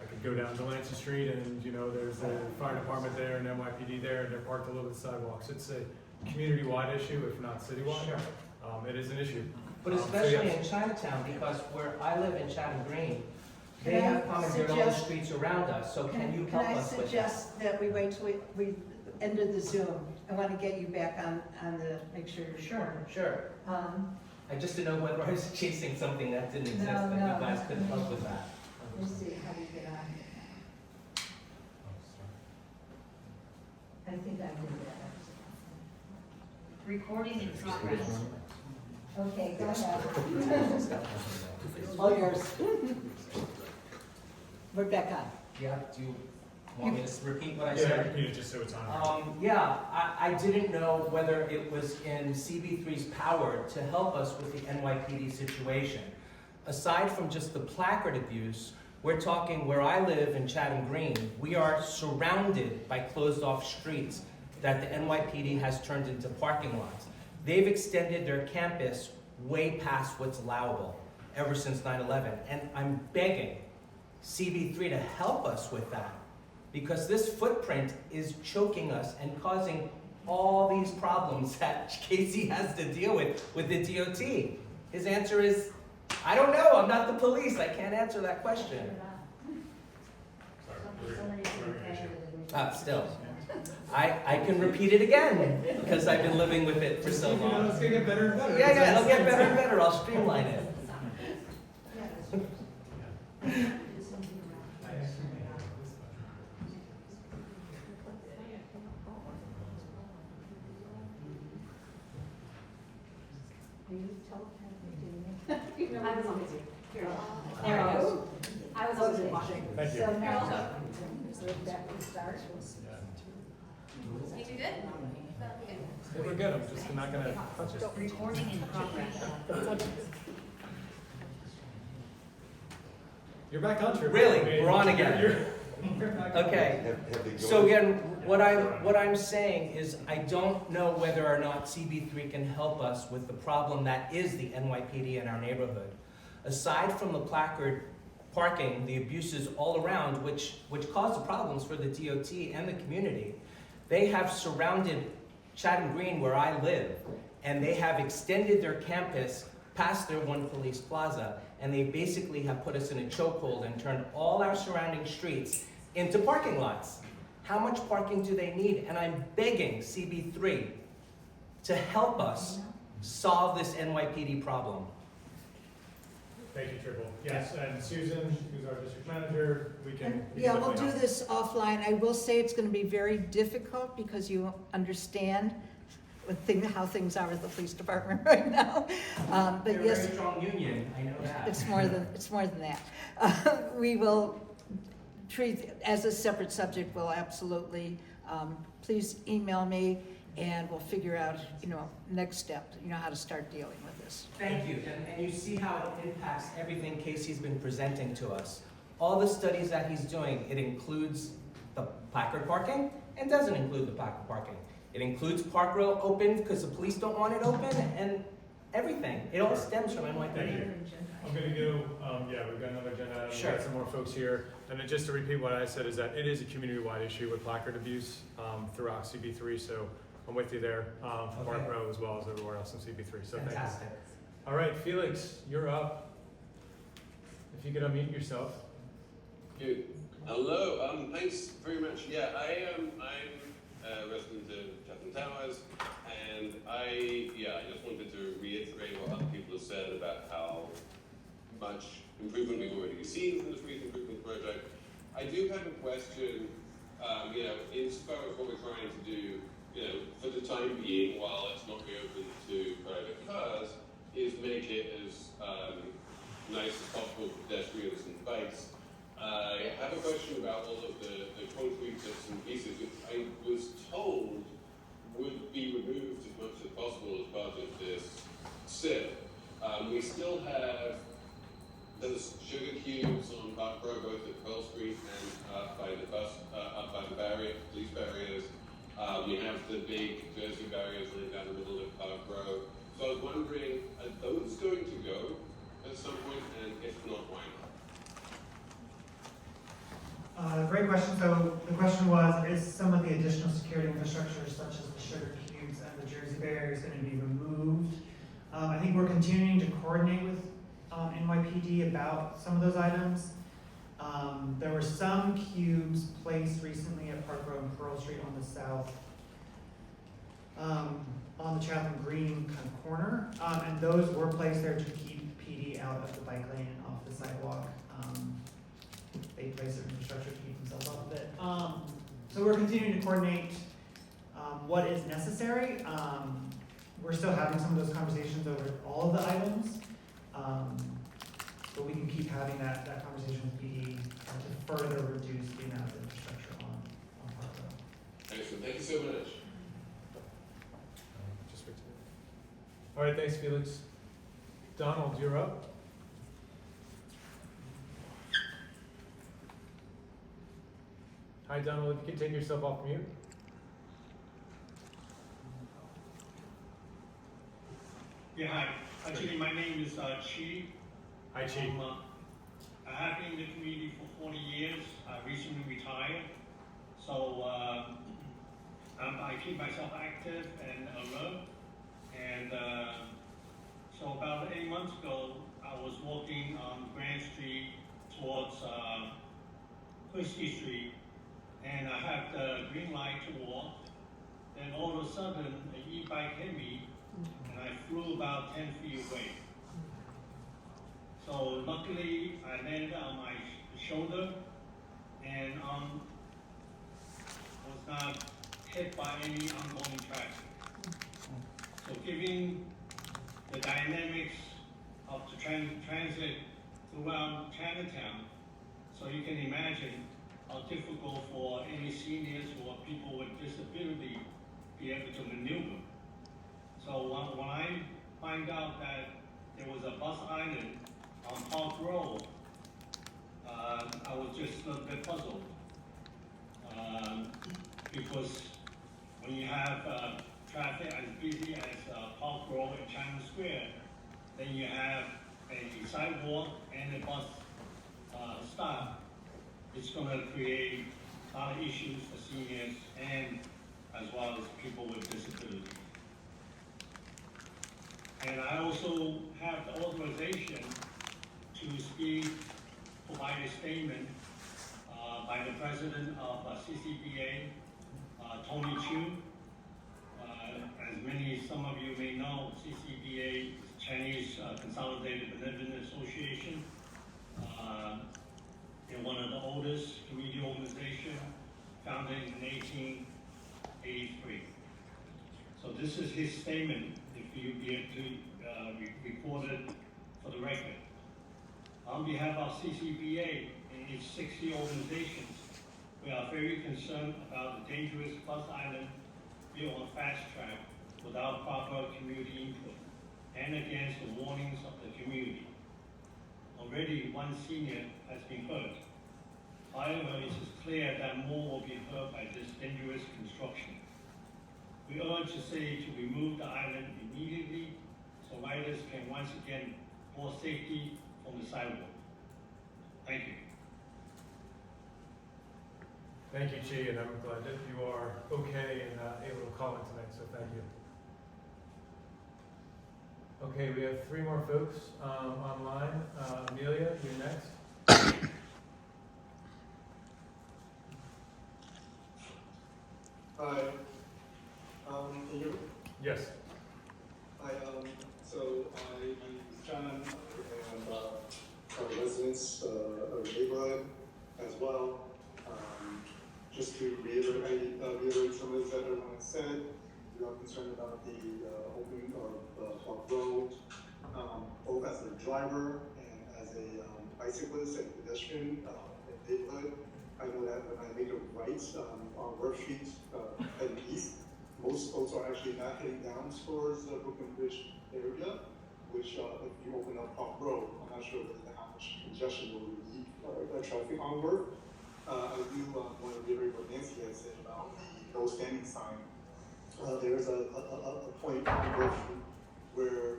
I could go down Delancey Street and, you know, there's the fire department there and NYPD there, and they're parked all over the sidewalks. It's a community-wide issue, if not citywide. Sure. It is an issue. But So especially yes. in Chinatown, because where I live in Chatham Green, Can they I have commandeered all the suggest- streets around us, so can you help Can I us with that? suggest that we wait till we ended the Zoom? I want to get you back on the, make sure you're Sure, sure. I just didn't know whether I was chasing something that didn't exist, that you guys couldn't help with that. Let's see, how do you get on here now? I think I did that. Recording in progress. Okay, go ahead. All yours. We're back on. Yeah, do you want me to repeat what I Yeah, said? repeat it just so it's on. Yeah, I didn't know whether it was in CB3's power to help us with the NYPD situation. Aside from just the placard abuse, we're talking where I live in Chatham Green, we are surrounded by closed off streets that the NYPD has turned into parking lots. They've extended their campus way past what's allowable ever since 9/11. And I'm begging CB3 to help us with that, because this footprint is choking us and causing all these problems that Casey has to deal with the DOT. His answer is, I don't know, I'm not the police, I can't answer that question. Still, I can repeat it again, because I've been living with it for so long. It's gonna get better and better. Yeah, it'll get better and better, I'll streamline it. I was on video. Here. There it goes. I was on watching. Thank you. So now, with that we start. You do good? Hey, we're good, I'm just not gonna touch it. Recording in progress. You're back on, Triple. Really? I mean, We're on again. you're back on. Okay, so again, what I'm saying is I don't know whether or not CB3 can help us with the problem that is the NYPD in our neighborhood. Aside from the placard parking, the abuses all around, which cause the problems for the DOT and the community, they have surrounded Chatham Green where I live, and they have extended their campus past their One Police Plaza, and they basically have put us in a chokehold and turned all our surrounding streets into parking lots. How much parking do they need? And I'm begging CB3 to help us solve this NYPD problem. Thank you, Triple. Yes, and Susan, who's our district manager, we can. Yeah, we'll definitely do help. this offline. I will say it's gonna be very difficult because you understand how things are at the police department right now. But They're a yes, very strong union, I know that. it's more than that. We will treat it as a separate subject. We'll absolutely, please email me and we'll figure out, next step, how to start dealing with this. Thank you, and you see how it impacts everything Casey's been presenting to us. All the studies that he's doing, it includes the placard parking and doesn't include the placard parking. It includes Park Row open because the police don't want it open, and everything. It all stems from Thank NYPD. you. I'm gonna go, we've got another agenda, item. We've Sure. got some more folks here. And then just to repeat what I said is that it is a community-wide issue with placard abuse throughout CB3, so I'm with you there, for Park Okay. Row as well as everywhere else in CB3, so thank you. Fantastic. All right, Felix, you're up. If you could unmute yourself. Good. Hello. Thanks very much. Yeah, I'm a resident of Chatham Towers, and I just wanted to reiterate what other people have said about how much improvement we've already seen from the street improvement project. I do have a question. Insofar as what we're trying to do, for the time being, while it's not reopened to private cars, is make it as nice as possible for pedestrians and bikes. I have a question about all of the concrete bits and pieces, which I was told would be removed as much as possible as part of this SIP. We still have those sugar cubes on Park Row, both at Pearl Street and up by the barrier, police barriers. We have the big Jersey barriers running down the middle of Park Row. So I was wondering, are those going to go at some point, and if not, why not? Great question. So the question was, is some of the additional security infrastructure, such as the sugar cubes and the Jersey barriers, going to be removed? I think we're continuing to coordinate with NYPD about some of those items. There were some cubes placed recently at Park Row and Pearl Street on the south on the Chatham Green kind of corner. And those were placed there to keep PD out of the bike lane and off the sidewalk. They placed their infrastructure to keep themselves off of it. So we're continuing to coordinate what is necessary. We're still having some of those conversations over all of the items. But we can keep having that conversation with PD to further reduce the amount of infrastructure on Park Road. Excellent, thank you so much. Just wait till- All right, thanks, Felix. Donald, you're up. Hi, Donald, if you can take yourself off mute. Yeah, hi. Actually, my name is Chi. Hi, Chi. I have been in the community for 40 years. I recently retired. So I keep myself active and alert. And so about 8 months ago, I was walking on Grand Street towards Christie Street. And I had the green light to walk. Then all of a sudden, an e-bike hit me. And I flew about 10 feet away. So luckily, I landed on my shoulder and was not hit by any ongoing traffic. So given the dynamics of the transit throughout Chinatown, so you can imagine how difficult for any seniors or people with disability be able to maneuver. So when I find out that there was a bus island on Park Road, I was just a little bit puzzled. Because when you have traffic as busy as Park Road and Chatham Square, then you have a sidewalk and a bus stop. It's going to create a lot of issues for seniors and as well as people with disabilities. And I also have the authorization to speak, provide a statement by the president of CCBA, Tony Chu. As some of you may know, CCBA is Chinese Consolidated Benevolent Association. They're one of the oldest community organizations, founded in 1883. So this is his statement, if you be able to record it for the record. On behalf of CCBA and its 60 organizations, we are very concerned about the dangerous bus island built on fast track without proper community input and against the warnings of the community. Already one senior has been hurt. However, it is clear that more will be hurt by this dangerous construction. We urge the city to remove the island immediately so riders can once again more safety from the sidewalk. Thank you. Thank you, Chi, and I'm glad that you are okay and able to call in tonight, so thank you. Okay, we have 3 more folks online. Amelia, you're next. Hi. Can you hear me? Yes. Hi, so I'm John, and I'm residents of the neighborhood as well. Just to reiterate some of that everyone has said, we are concerned about the opening of Park Road, both as a driver and as a bicyclist and pedestrian in the neighborhood. I know that when I make a right on Worth Street heading east, most folks are actually not heading down towards the Brooklyn Bridge area, which if you open up Park Road, I'm not sure how much congestion will relieve traffic on Worth. I do want to reiterate what Nancy had said about the no standing sign. There is a point on Worth Street where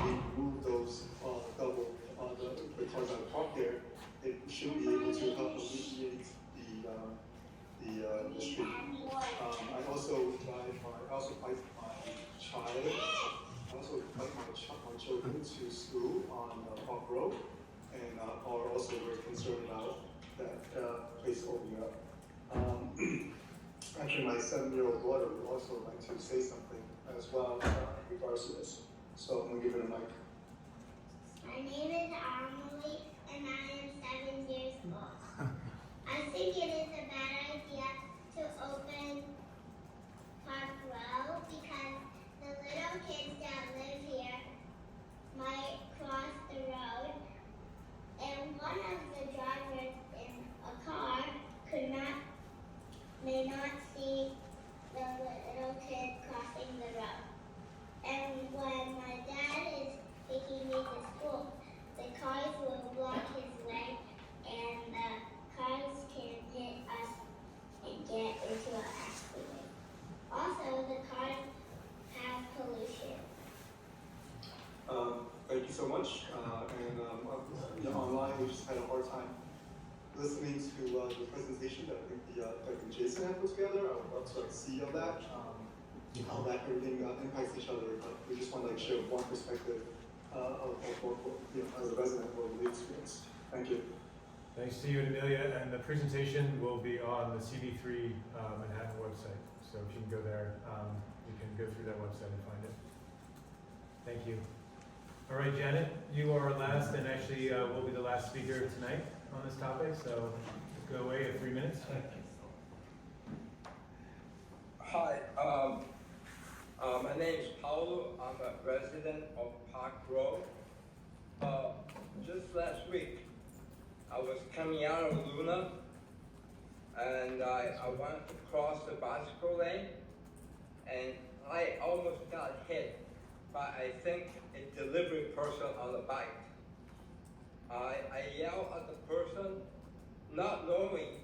we remove those double the cars that are parked there. It should be able to help alleviate the street. I also bike my child. I also bike my children to school on Park Road, and are also very concerned about that place opening up. actually my 7-year-old daughter would also like to say something as well in regards to this. So I'm gonna give her a mic. My name is Amelie and I am 7 years old. I think it is a bad idea to open Park Row because the little kids that live here might cross the road, and one of the drivers in a car may not see the little kid crossing the road. And when my dad is taking me to school, the cars will block his way and the cars can hit us and get into an accident. Also, the cars have pollution. Thank you so much. Online we just had a hard time listening to the presentation that I think Dr. Jason had put together. I would love to see on that, how that everything impacts each other. But we just want to share one perspective of what as a resident what we experienced. Thank you. Thanks to you and Amelia, and the presentation will be on the CB3 Manhattan website. So if you can go there, you can go through that website and find it. Thank you. All right, Janet, you are last, and actually will be the last speaker tonight on this topic, so go away at 3 minutes. Hi, my name is Paulo. I'm a resident of Park Row. Just last week, I was coming out of Luna, and I wanted to cross the bicycle lane, and I almost got hit by, I think, a delivery person on a bike. I yelled at the person, not knowing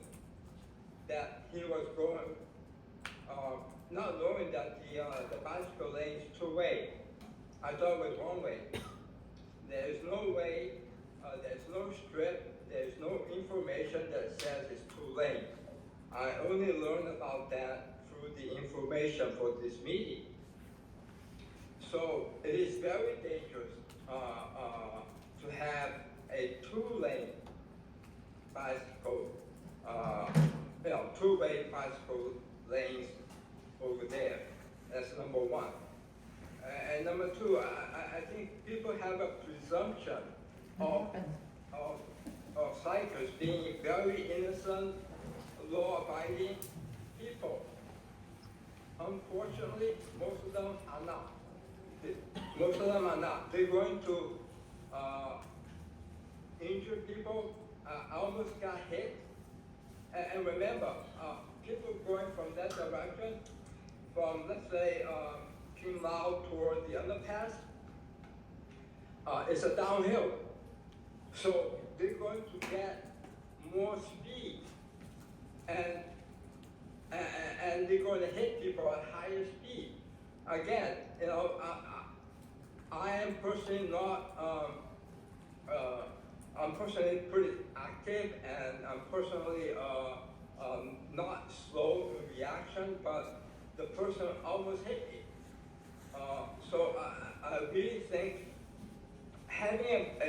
that he was going, not knowing that the bicycle lane is two-way. I thought it was one way. There is no way, there's no strip, there's no information that says it's two-lane. I only learned about that through the information for this meeting. So it is very dangerous to have a two-lane bicycle, two-way bicycle lanes over there. That's number one. And number two, I think people have a presumption of cyclists being very innocent, law-abiding people. Unfortunately, most of them are not. Most of them are not. They're going to injure people. I almost got hit. And remember, people going from that direction, from let's say King Lao toward the underpass, it's a downhill. So they're going to get more speed, and they're going to hit people at higher speed. Again, I am personally not. I'm personally pretty active, and I'm personally not slow in reaction, but the person almost hit me. So I really think having a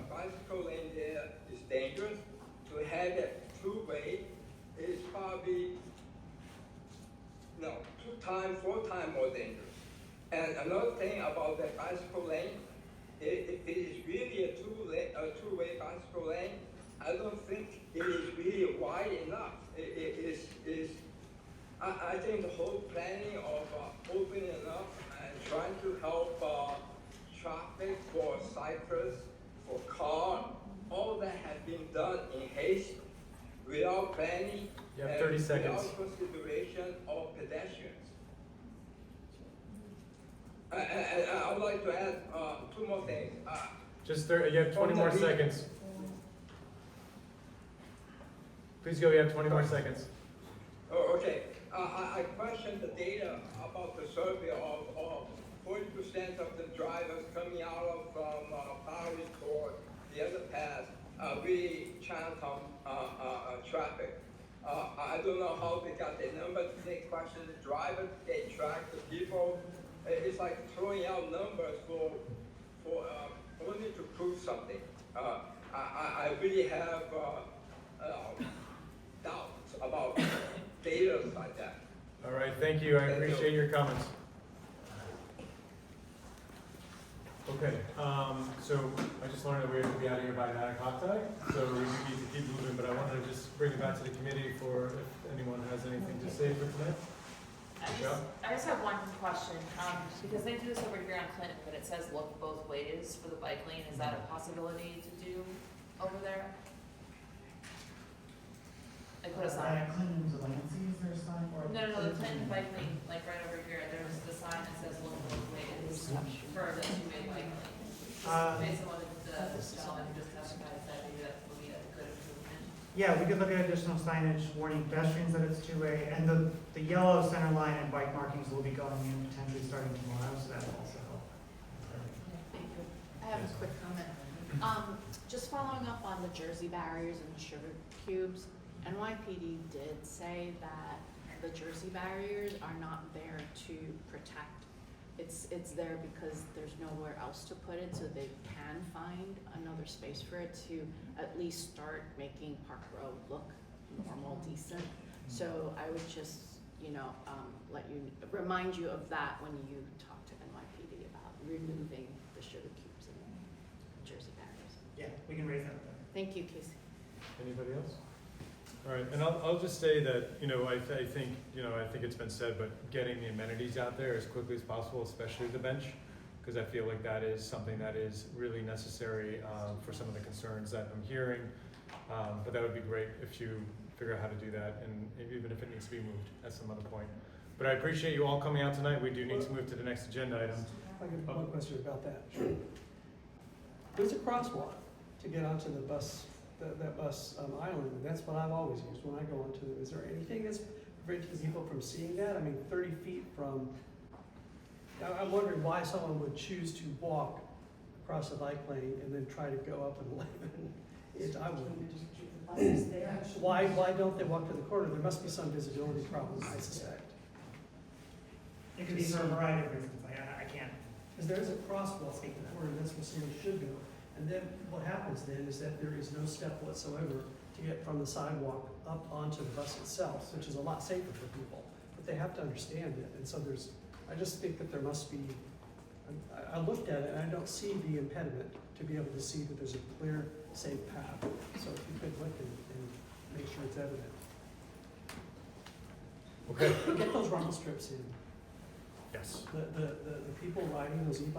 bicycle lane there is dangerous. To have it two-way is probably 2x, 4x more dangerous. And another thing about that bicycle lane, if it is really a two-way bicycle lane, I don't think it is really wide enough. It is. I think the whole planning of opening it up and trying to help traffic for cyclists, for cars, all that has been done in haste, without planning, You have 30 seconds. without consideration of pedestrians. And I would like to add two more things. You have 20 more seconds. Please go, you have 20 more seconds. Oh, okay. I questioned the data about the survey of 40% of the drivers coming out of Bowery toward the underpass really Chinatown traffic. I don't know how they got the number. They question the driver, they track the people. It's like throwing out numbers for only to prove something. I really have doubts about thank you, I appreciate your comments. Okay, so I just learned that we have to be out of here by 9 o'clock tonight, so we need to keep moving, but I wanted to just bring it back to the committee for if anyone has anything to say for tonight. I just have one question, because they do this over here on Clinton, but it says look both ways for the bike lane, is that a possibility to do over there? I put a sign. Clinton to Lansing, is there a sign or? No, the Clinton bike lane, like right over here, there's the sign that says look both ways for the two-way bike lane. Based on what the gentleman who just testified said, maybe that would be a good improvement. Yeah, we could look at additional signage warning pedestrians that it's two-way, and the yellow center line and bike markings will be going in potentially starting tomorrow, so that will also help. Thank you. I have a quick comment. Just following up on the Jersey barriers and the sugar cubes, NYPD did say that the Jersey barriers are not there to protect. It's there because there's nowhere else to put it, so they can find another space for it to at least start making Park Row look normal, decent. So I would just, remind you of that when you talk to NYPD about removing the sugar cubes and Jersey barriers. Yeah, we can raise that. Thank you, Casey. Anybody else? All right, and I'll just say that, I think it's been said, but getting the amenities out there as quickly as possible, especially the bench, because I feel like that is something that is really necessary for some of the concerns that I'm hearing. But that would be great if you figure out how to do that, and even if it needs to be moved at some other point. But I appreciate you all coming out tonight. We do need to move to the next agenda item. I got one question about that. Sure. There's a crosswalk to get onto the bus, that bus island. That's what I've always used when I go onto it. Is there anything that's preventing people from seeing that? I mean, 30 feet from, I'm wondering why someone would choose to walk across the bike lane and then try to go up and 11. I wouldn't. Why don't they walk to the corner? There must be some visibility problem, I suspect. It could be for a variety of reasons, I can't. Because there is a crosswalk in the corner, and that's where someone should go. And then what happens then is that there is no step whatsoever to get from the sidewalk up onto the bus itself, which is a lot safer for people. But they have to understand it, and so I just think that there must be, I looked at it and I don't see the impediment to be able to see that there's a clear, safe path. So if you could look and make sure it's evident. Okay. Get those rumble strips in. Yes. The people riding those e-bikes